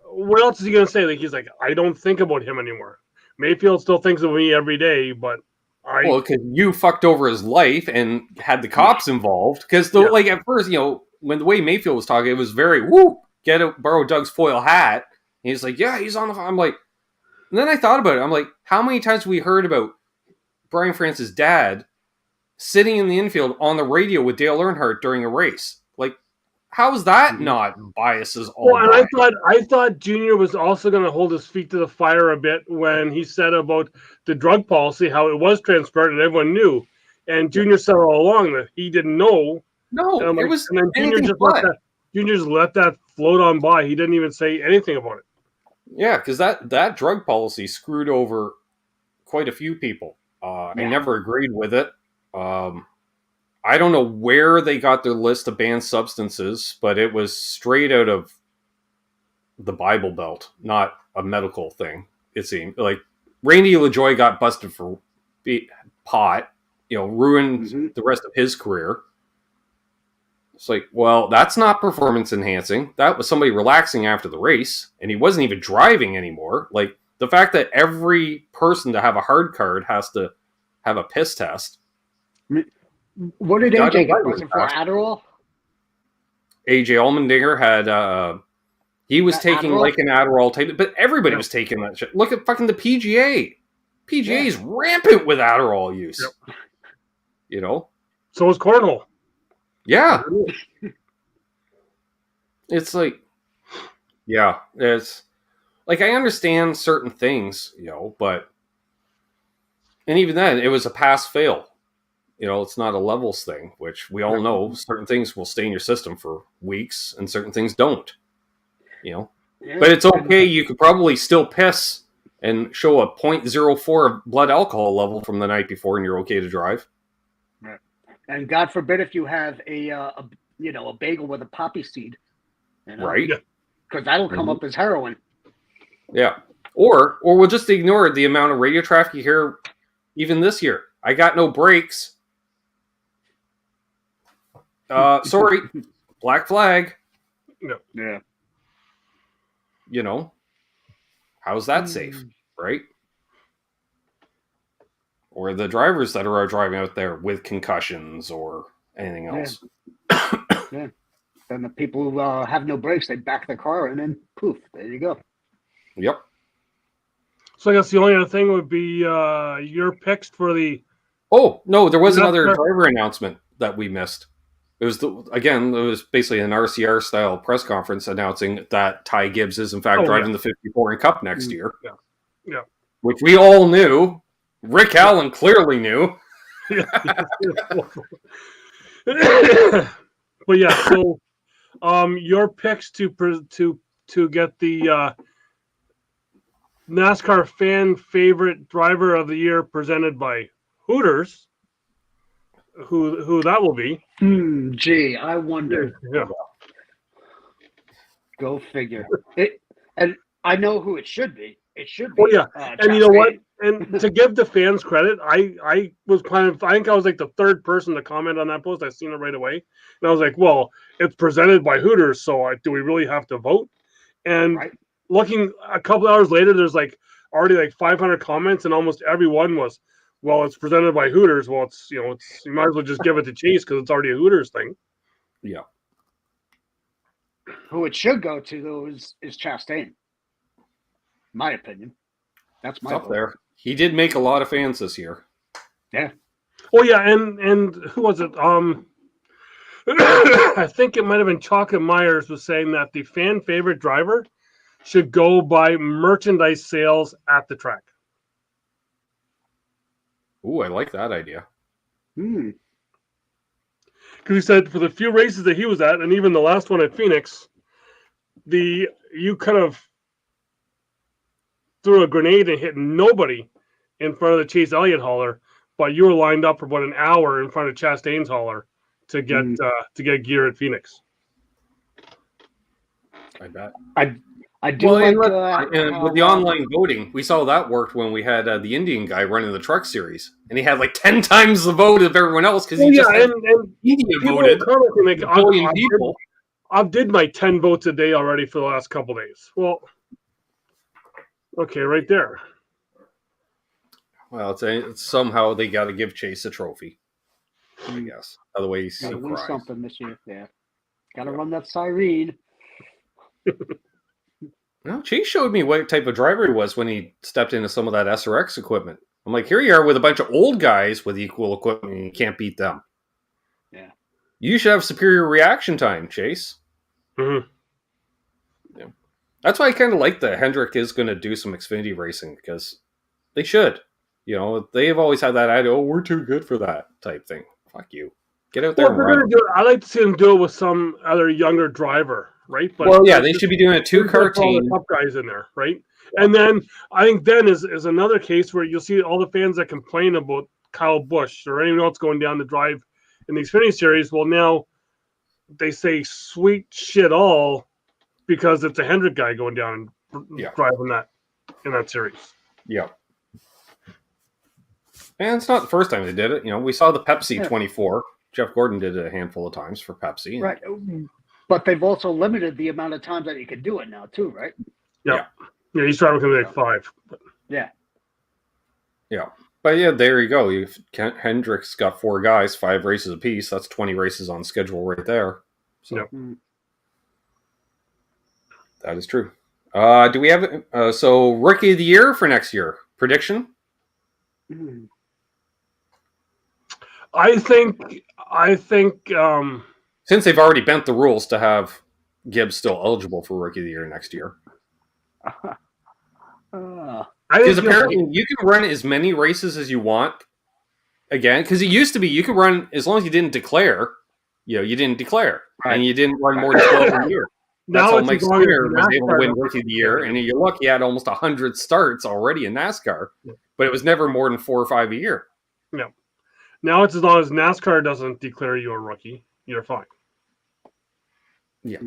what else is he going to say? Like, he's like, I don't think about him anymore. Mayfield still thinks of me every day, but well, because you fucked over his life and had the cops involved. Because like at first, when the way Mayfield was talking, it was very borrow Doug's foil hat. And he's like, yeah, he's on the. I'm like, and then I thought about it. I'm like, how many times have we heard about Brian France's dad sitting in the infield on the radio with Dale Earnhardt during a race? Like, how is that not biases all? Well, and I thought Junior was also going to hold his feet to the fire a bit when he said about the drug policy, how it was transparent and everyone knew. And Junior said all along that he didn't know. No, and it was. And then Junior just let that float on by. He didn't even say anything about it. Yeah, because that drug policy screwed over quite a few people. I never agreed with it. I don't know where they got their list of banned substances, but it was straight out of the Bible Belt, not a medical thing, it seemed. Like, Randy LaJoy got busted for pot, ruined the rest of his career. It's like, well, that's not performance enhancing. That was somebody relaxing after the race, and he wasn't even driving anymore. Like, the fact that every person to have a hard card has to have a piss test. What did AJ get? Was it for Adderall? AJ Allmendinger had, he was taking Adderall? Like an Adderall type, but everybody was taking that shit. Look at fucking the PGA. PGA is rampant with Adderall use. Yep. So is cornhole. Yeah. It's like, it's like, I understand certain things, but, and even then, it was a pass-fail. It's not a levels thing, which we all know certain things will stay in your system for weeks and certain things don't, but it's okay. You could probably still piss and show a 0.04 blood alcohol level from the night before and you're okay to drive. Right. And God forbid if you have a bagel with a poppy seed, right? Because that'll come up as heroin. Yeah. Or we'll just ignore the amount of radio traffic you hear Even this year, I got no brakes. Sorry, black flag. No. Yeah. You know, how's that safe, right? Or the drivers that are driving out there with concussions or anything else. Yeah. Then the people who have no brakes, they back the car and then poof, there you go. Yep. So I guess the only other thing would be your picks for the. Oh no, there was another driver announcement that we missed. It was it was basically an RCR style press conference announcing that Ty Gibbs is in fact driving the 54 in Cup next year. Yeah. Yeah. Which we all knew. Rick Allen clearly knew. But yeah, so your picks to get the NASCAR fan favorite driver of the year presented by Hooters. Who that will be? Gee, I wonder. Yeah. Go figure. And I know who it should be. It should be. Oh yeah, and you know what? And to give the fans credit, I was I think I was like the third person to comment on that post. I seen it right away, and I was like, well, it's presented by Hooters, so do we really have to vote? And looking a couple hours later, there's already 500 comments, and almost every one was, well, it's presented by Hooters. Well, it's you might as well just give it to Chase because it's already a Hooters thing. Yeah. Who it should go to though is Chastain. My opinion. That's my up there. He did make a lot of fans this year. Yeah. Oh yeah, and who was it? I think it might have been Chalka Myers was saying that the fan favorite driver should go by merchandise sales at the track. Ooh, I like that idea. Because he said for the few races that he was at, and even the last one at Phoenix, you kind of threw a grenade and hit nobody in front of the Chase Elliott hauler, but you were lined up for about an hour in front of Chastain's hauler to get gear at Phoenix. I bet. I do and with the online voting, we saw that worked when we had the Indian guy running the Truck Series, and he had 10 times the vote of everyone else because he and media voted. A billion people. I've did my 10 votes a day already for the last couple days. Well, okay, right there. Well, it's somehow they got to give Chase a trophy, I guess. Otherwise, he's win something this year. Yeah, got to run that siren. Well, Chase showed me what type of driver he was when he stepped into some of that SRX equipment. I'm like, here you are with a bunch of old guys with equal equipment, and you can't beat them. Yeah, you should have superior reaction time, Chase. Mm-hmm. Yeah, that's why I kind of like that Hendrick is going to do some Xfinity racing because they should. They've always had that idea, we're too good for that type thing. Fuck you. Get out there and run. I like to see them do it with some other younger driver, right? But they should be doing a two-car team. Top guys in there, right? Yeah. And then I think then is another case where you'll see all the fans that complain about Kyle Busch or anyone else going down the drive in the Xfinity Series. Well, now they say sweet shit all because it's a Hendrick guy going down and driving that in that series. Yeah. And it's not the first time they did it. We saw the Pepsi 24. Jeff Gordon did it a handful of times for Pepsi. Right. But they've also limited the amount of times that you can do it now, too, right? Yeah, he's trying to make 5. Yeah. Yeah. But there you go. Hendrick's got 4 guys, 5 races apiece. That's 20 races on schedule right there. So that is true. Do we have Rookie of the Year for next year? Prediction? I think since they've already bent the rules to have Gibbs still eligible for Rookie of the Year next year. Because apparently you can run as many races as you want again. Because it used to be you could run as long as you didn't declare. You didn't declare, and you didn't run more than 12 a year. That's how Mike Skinner was able to win Rookie of the Year, and you look, he had almost 100 starts already in NASCAR, but it was never more than 4 or 5 a year. No. Now it's as long as NASCAR doesn't declare you a rookie, you're fine. Yeah.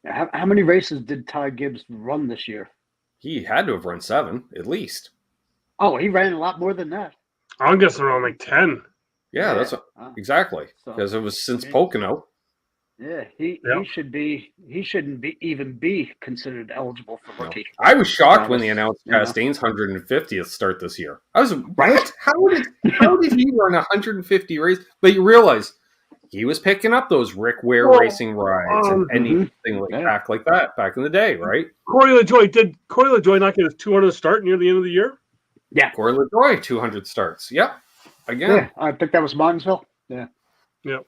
How many races did Ty Gibbs run this year? He had to have run 7, at least. Oh, he ran a lot more than that. I'm guessing around like 10. Yeah, that's exactly because So, it was since Pocono. Yeah, he shouldn't even be considered eligible for rookie. I was shocked when status, they announced you know? Chastain's 150th start this year. I was what? How did he run 150 races? But you realize he was picking up those Rick Ware racing rides and anything back like that back in the day, right? Corey LaJoie not get his 200th start near the end of the year? Yeah, Corey LaJoie 200 starts. Yep, again. Yeah, I think that was Martinsville. Yeah. Yep.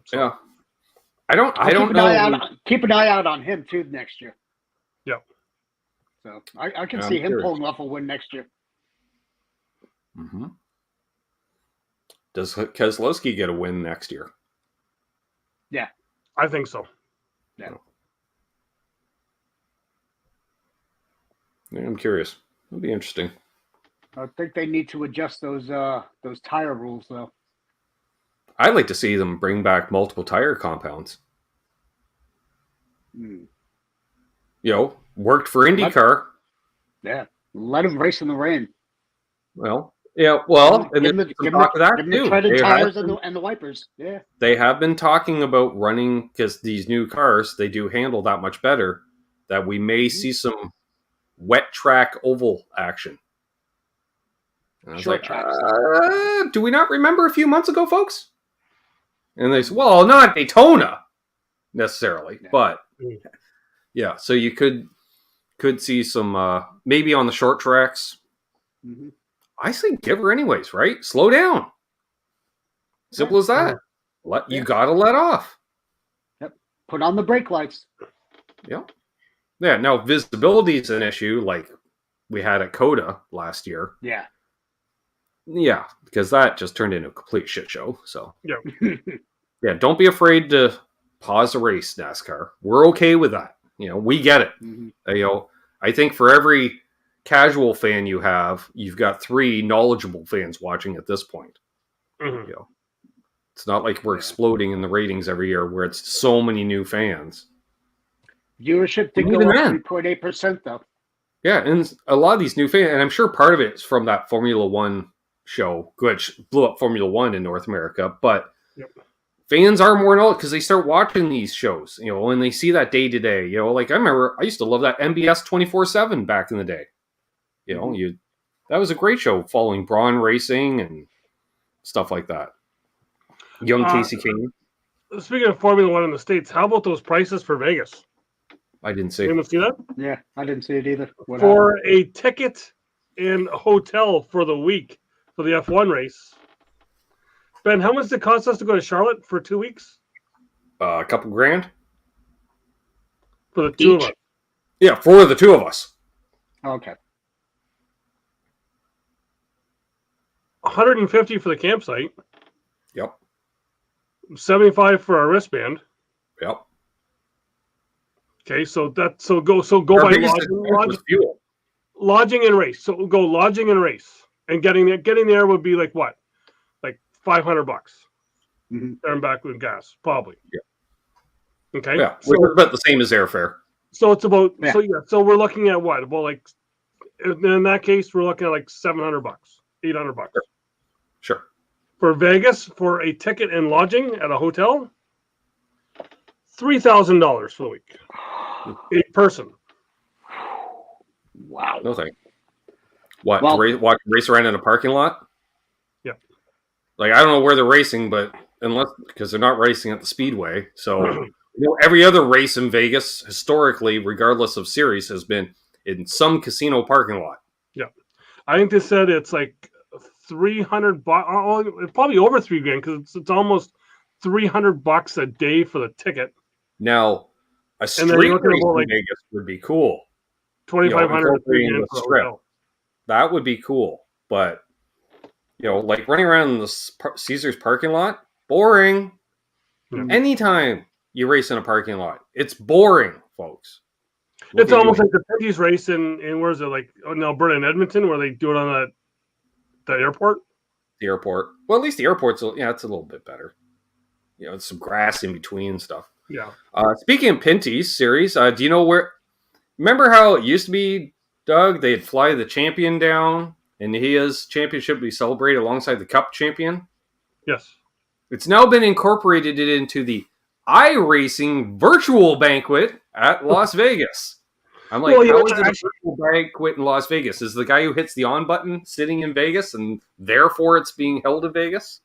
So, yeah. I don't know. Keep an eye out on him too next year. Yep. So I can see him pulling off a win next year. Mm-hmm. Does Keselowski get a win next year? Yeah. I think so. Yeah. I'm curious. It'll be interesting. I think they need to adjust those tire rules though. I'd like to see them bring back multiple tire compounds. Worked for IndyCar. Yeah. Let them race in the rain. Well, yeah, well, and give there's them some talk of that too. The treaded tires and the wipers. Yeah. They have been talking about running, because these new cars, they do handle that much better, that we may see some wet track oval action. And I was Short like, tracks. do we not remember a few months ago, folks? And they said, well, not Daytona necessarily, but yeah, so you could see some maybe on the short tracks. Mm-hmm. I say give her anyways, right? Slow down. Simple as that. You gotta let off. Yep. Put on the brake lights. Yep. Yeah. Now visibility is an issue, like we had at Coda last year. Yeah. Yeah, because that just turned into a complete shit show. So yeah, don't be afraid to pause a race, NASCAR. We're okay with that. We get it. Mm-hmm. I think for every casual fan you've got 3 knowledgeable fans watching at this point. Mm-hmm. It's not like we're exploding in the ratings every year where it's so many new fans. Viewership did go up 3.8% though. Yeah, and a lot of these new fans, and I'm sure part of it is from that Formula One show, which blew up Formula One in North America, but fans are more knowledgeable because they start watching these shows, and they see that day to day. Like I remember I used to love that MBS 24/7 back in the day. That was a great show following Braun racing and stuff like that. Young Casey King. Speaking of Formula One in the States, how about those prices for Vegas? I didn't see. Anyone see that? Yeah, I didn't see it either. For a ticket and a hotel for the week for the F1 race. Ben, how much did it cost us to go to Charlotte for 2 weeks? A couple grand. For the two of us. Yeah, for the two of us. Okay. $150 for the campsite. Yep. $75 for our wristband. Yep. Okay, so go by lodging and race. So we'll go lodging and race, and getting there would be like what, like $500 there and back with gas, probably. Yeah. Okay. Yeah, so, about the same as airfare. So it's about So we're looking at what? Well, like in that case, we're looking at like $700, $800. Sure. For Vegas, for a ticket and lodging at a hotel, $3,000 for the week. A person. Wow. No thanks. What? Watch race around in a parking lot? Yeah. Like I don't know where they're racing, but because they're not racing at the Speedway, so every other race in Vegas historically, regardless of series, has been in some casino parking lot. Yeah, I think they said it's like $300. Probably over $3,000 because it's almost $300 a day for the ticket. Now, a street race in Vegas would be cool. $2,500 that would be cool, but like running around in the Caesars parking lot, boring. Mm-hmm. Anytime you race in a parking lot, it's boring, folks. It's almost like the Pinty's race in where is it, like in Alberta and Edmonton, where they do it on the airport. The airport. Well, at least the airport's it's a little bit better. It's some grass in between and stuff. Yeah. Speaking of Pinty's series, do you know where? Remember how it used to be Doug, they'd fly the champion down, and his championship would be celebrated alongside the Cup champion. Yes. It's now been incorporated into the iRacing virtual banquet at Las Vegas. I'm like, how is it a virtual banquet in Las Vegas? Is the guy who hits the on button sitting in Vegas, and therefore it's being held in Vegas?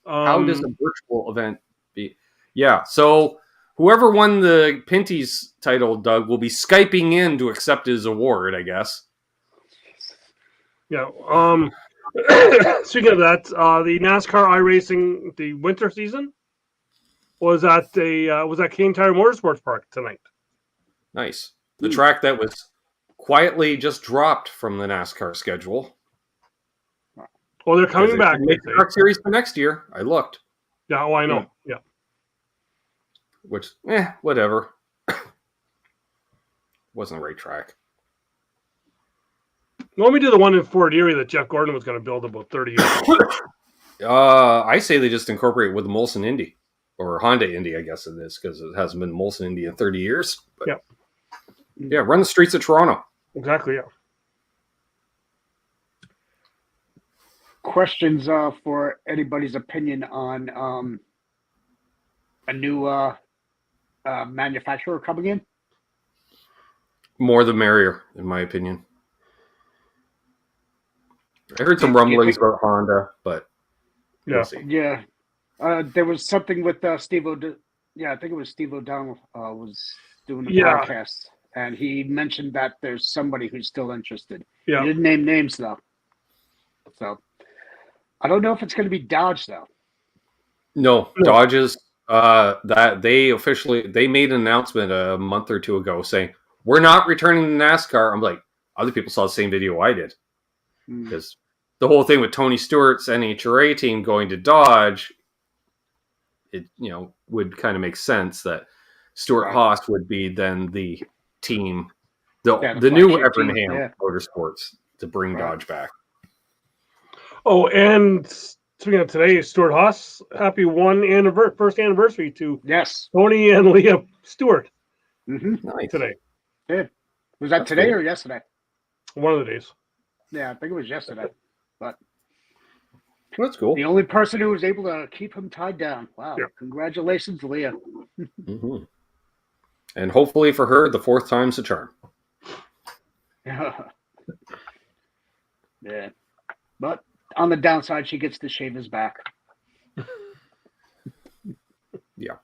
How does a virtual event be? Yeah, so whoever won the Pinty's title, Doug, will be Skyping in to accept his award, I guess. Yeah. Speaking of that, the NASCAR iRacing, the winter season, was at King Tire Motorsports Park tonight. Nice. The track that was quietly just dropped from the NASCAR schedule. Well, they're coming back. Make the Truck Series for next year. I looked. Yeah, I know. Yeah. Which, whatever. Wasn't the right track. Let me do the one in Fort Erie that Jeff Gordon was going to build about 30 years ago. I say they just incorporate it with the Molson Indy. Or Honda Indy, I guess it is, because it hasn't been Molson Indy in 30 years. But yeah, run the streets of Toronto. Exactly, yeah. Questions for anybody's opinion on a new manufacturer coming in? More the merrier, in my opinion. I heard some rumblings about Honda, but we'll see. Yeah. There was something with Steve O'Donnell. Yeah, I think it was Steve O'Donnell was doing the podcast, and he mentioned that there's somebody who's still interested. Yeah. He didn't name names, though. So I don't know if it's going to be Dodge, though. No. Dodge is that they made an announcement a month or two ago saying, we're not returning to NASCAR. I'm like, other people saw the same video I did. Because the whole thing with Tony Stewart's NHRA team going to Dodge, it would kind of make sense that Stuart Haas would be then the team, the new Evernham Motorsports to bring Dodge back. Oh, and speaking of today, Stuart Haas, happy first anniversary to Tony and Leah Stewart. Nice. Today. Yeah. Was that today or yesterday? One of the days. Yeah, I think it was yesterday. But that's cool. The only person who was able to keep him tied down. Wow. Yeah. Congratulations, Leah. And hopefully for her, the fourth time's a charm. Yeah. But on the downside, she gets to shave his back. Yeah.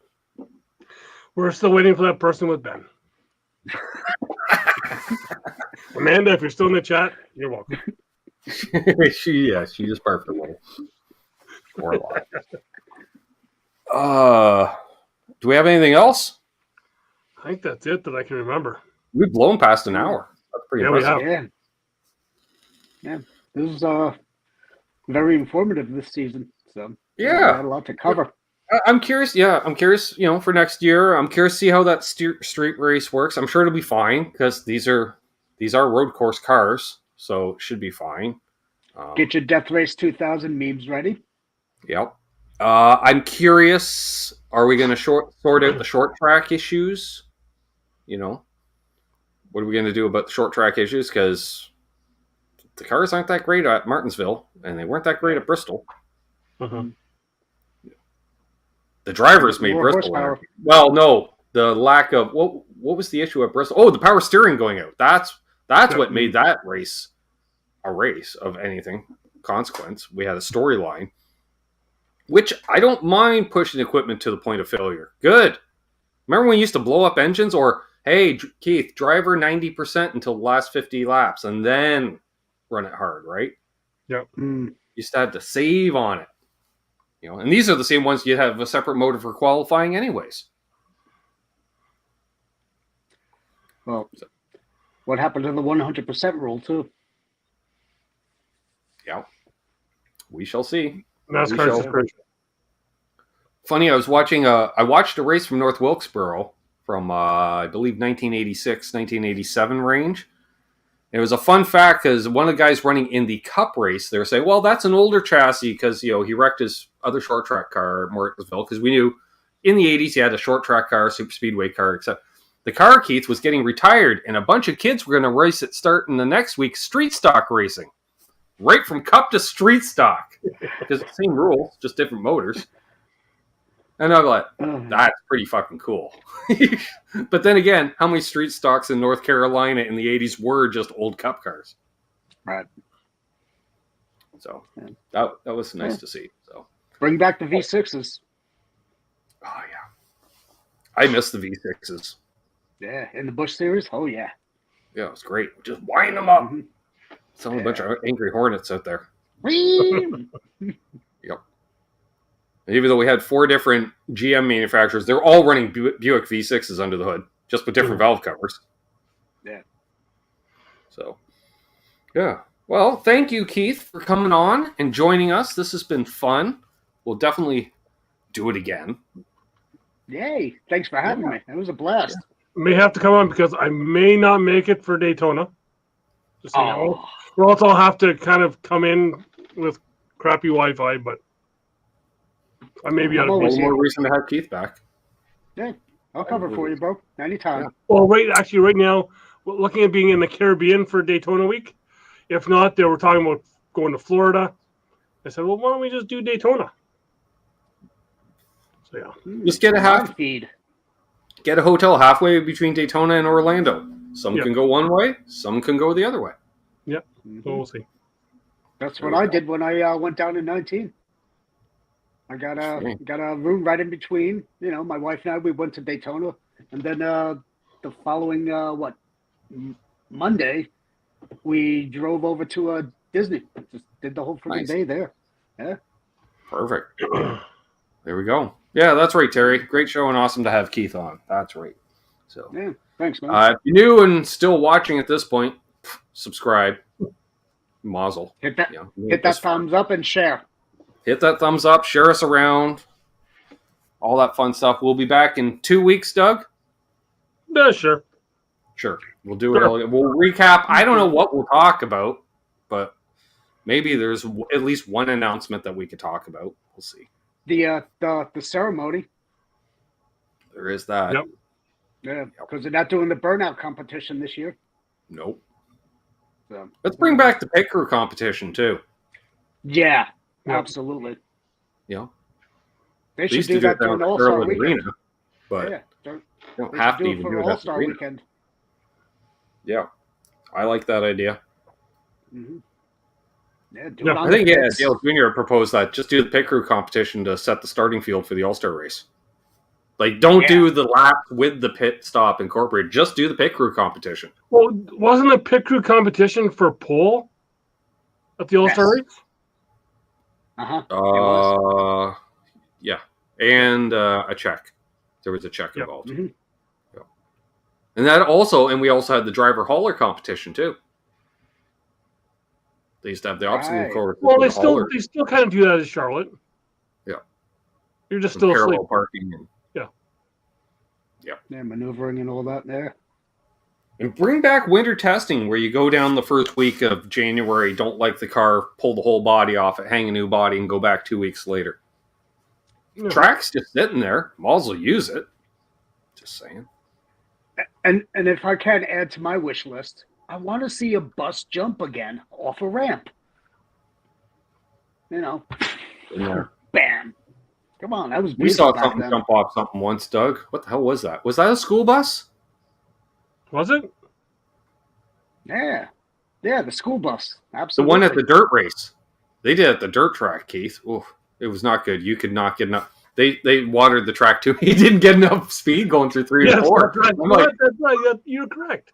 We're still waiting for that person with Ben. Amanda, if you're still in the chat, you're welcome. She just barfed a little. Or a lot. Do we have anything else? I think that's it that I can remember. We've blown past an hour. That's pretty impressive. We have. Yeah. This is very informative this season. So we had a lot to cover. I'm curious. Yeah, I'm curious. For next year, I'm curious to see how that street race works. I'm sure it'll be fine because these are road course cars, so it should be fine. Get your Death Race 2000 memes ready. Yep. I'm curious. Are we going to sort out the short track issues? What are we going to do about the short track issues? Because the cars aren't that great at Martinsville, and they weren't that great at Bristol. Mm-hmm. The drivers made Bristol. Well, no, the lack of what was the issue at Bristol? Oh, the power steering going out. That's what made that race a race of anything consequence. We had a storyline, which I don't mind pushing equipment to the point of failure. Good. Remember when we used to blow up engines? Or, hey, Keith, driver 90% until the last 50 laps and then run it hard, right? Yep. You used to have to save on it. And these are the same ones you have a separate motor for qualifying anyways. Well, what happened to the 100% rule, too? Yeah. We shall see. NASCAR. Funny, I watched a race from North Wilkesboro from, I believe, 1986, 1987 range. It was a fun fact because one of the guys running in the Cup race, they were saying, well, that's an older chassis because, he wrecked his other short track car at Martinsville because we knew in the 80s he had a short track car, super speedway car, etc. the car, Keith, was getting retired, and a bunch of kids were going to race it starting the next week, street stock racing. Right from cup to street stock. Because the same rules, just different motors. And I'm like, that's pretty fucking cool. But then again, how many street stocks in North Carolina in the 80s were just old cup cars? Right. So that was nice to see. So bring back the V6s. Oh, yeah. I miss the V6s. Yeah, in the Busch series? Oh, yeah. Yeah, it was great. Just wind them up. Selling a bunch of angry Hornets out there. Yep. Even though we had 4 different GM manufacturers, they're all running Buick V6s under the hood, just with different valve covers. Yeah. So, yeah. Well, thank you, Keith, for coming on and joining us. This has been fun. We'll definitely do it again. Yay. Thanks for having me. It was a blast. May have to come on because I may not make it for Daytona. Just so you know. Or else I'll have to kind of come in with crappy Wi-Fi, but I may be out of always more reason to have Keith back. Yeah, I'll cover for you, bro. Anytime. Yeah. Well, right now, we're looking at being in the Caribbean for Daytona week. If not, they were talking about going to Florida. I said, well, why don't we just do Daytona? So, yeah. Just get a hotel halfway between Daytona and Orlando. Some can go one way, some can go the other way. Yep, so we'll see. That's what I did when I went down in 19. I got a room right in between. You know, my wife and I, we went to Daytona. And then the following, Monday, we drove over to Disney. Just did the whole freaking day there. Yeah. Perfect. There we go. Yeah, that's right, Terry. Great show and awesome to have Keith on. That's right. So, yeah, thanks, man. If you're new and still watching at this point, subscribe. Mazel. Hit that thumbs up and share. Hit that thumbs up. Share us around. All that fun stuff. We'll be back in 2 weeks, Doug. Yeah, sure. Sure. We'll do it. We'll recap. I don't know what we'll talk about, but maybe there's at least one announcement that we could talk about. We'll see. The ceremony. There is that. Yep. Yeah, because they're not doing the burnout competition this year. Nope. So, let's bring back the pit crew competition too. Yeah, absolutely. Yeah. They should do that during All-Star Weekend. Arena, but don't have to even do it at the arena. Weekend. Yeah, I like that idea. Mm-hmm. Yeah, I think Dale Jr. proposed that. Just do the pit crew competition to set the starting field for the All-Star race. Like, don't do the lap with the pit stop incorporated. Just do the pit crew competition. Well, wasn't a pit crew competition for pole at the All-Star race? Yeah, and a check. There was a check involved. Mm-hmm. Yeah. And that also, and we also had the driver hauler competition too. They used to have the obstacle course. Well, they still kind of do that at Charlotte. Yeah, you're just still parallel asleep. parking. And, yeah, maneuvering and all that there. And bring back winter testing where you go down the first week of January, don't like the car, pull the whole body off it, hang a new body, and go back 2 weeks later. Yeah. Track's just sitting there. Malls will use it. Just saying. And if I can add to my wish list, I want to see a bus jump again off a ramp. You know, bam. Come on, that was we saw something jump off something once, Doug. What the hell was that? Was that a school bus? Was it? Yeah, the school bus. Absolutely. The one at the dirt race. They did at the dirt track, Keith. Oof, it was not good. You could not get enough. They watered the track too. He didn't get enough speed going through 3 and 4. That's right. That's right. You're correct.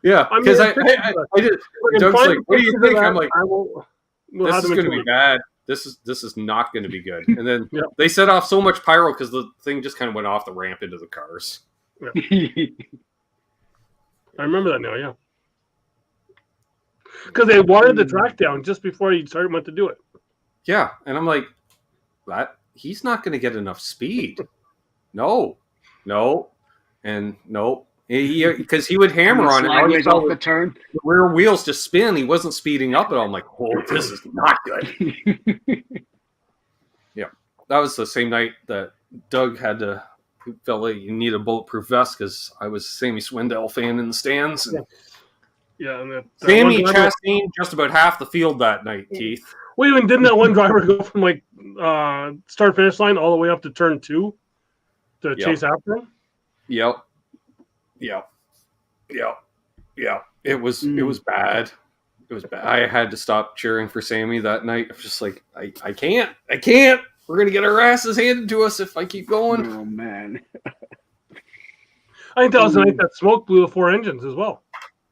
Yeah, because I did. Doug's like, what do you think? I'm like, this is going to be bad. This is not going to be good. And then they set off so much pyro because the thing just kind of went off the ramp into the cars. Yeah. I remember that now, yeah. Because they watered the track down just before he went to do it. Yeah, and I'm like, he's not going to get enough speed. No, and no. Because he would hammer on it. Sideways off the turn. The rear wheels just spin. He wasn't speeding up at all. I'm like, oh, this is not good. Yeah. That was the same night that Doug had to felt like you need a bulletproof vest because I was a Sammy Swindell fan in the stands. And yeah, and that Sammy Chastain just about half the field that night, Keith. Well, even didn't that one driver go from like start finish line all the way up to turn 2 to chase after him? Yep. It was bad. It was bad. I had to stop cheering for Sammy that night. I was just like, I can't. We're gonna get our asses handed to us if I keep going. Oh man. I think that was the night that smoke blew the 4 engines as well.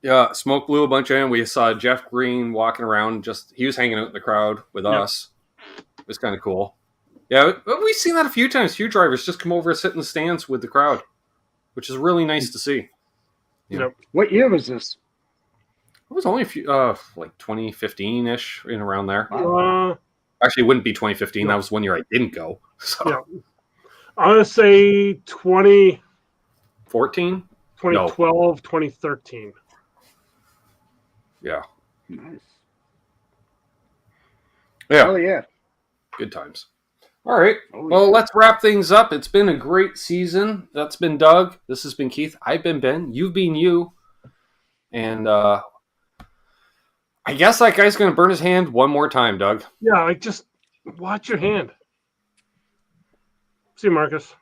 Yeah, smoke blew a bunch of them. We saw Jeff Green walking around. He was hanging out in the crowd with us. It was kind of cool. Yeah, we've seen that a few times. Few drivers just come over and sit in the stands with the crowd, which is really nice to see. Yeah. What year was this? It was only a few, like 2015-ish, in around there. Actually, it wouldn't be 2015. No. That was 1 year I didn't go. So. Yeah. I'm going to say 2014? 2012, 2013. Yeah. Nice. Yeah. Oh, yeah. Good times. All right. Well, let's wrap things up. It's been a great season. That's been Doug. This has been Keith. I've been Ben. You've been you. And I guess that guy's going to burn his hand one more time, Doug. Yeah, just watch your hand. See you, Marcus.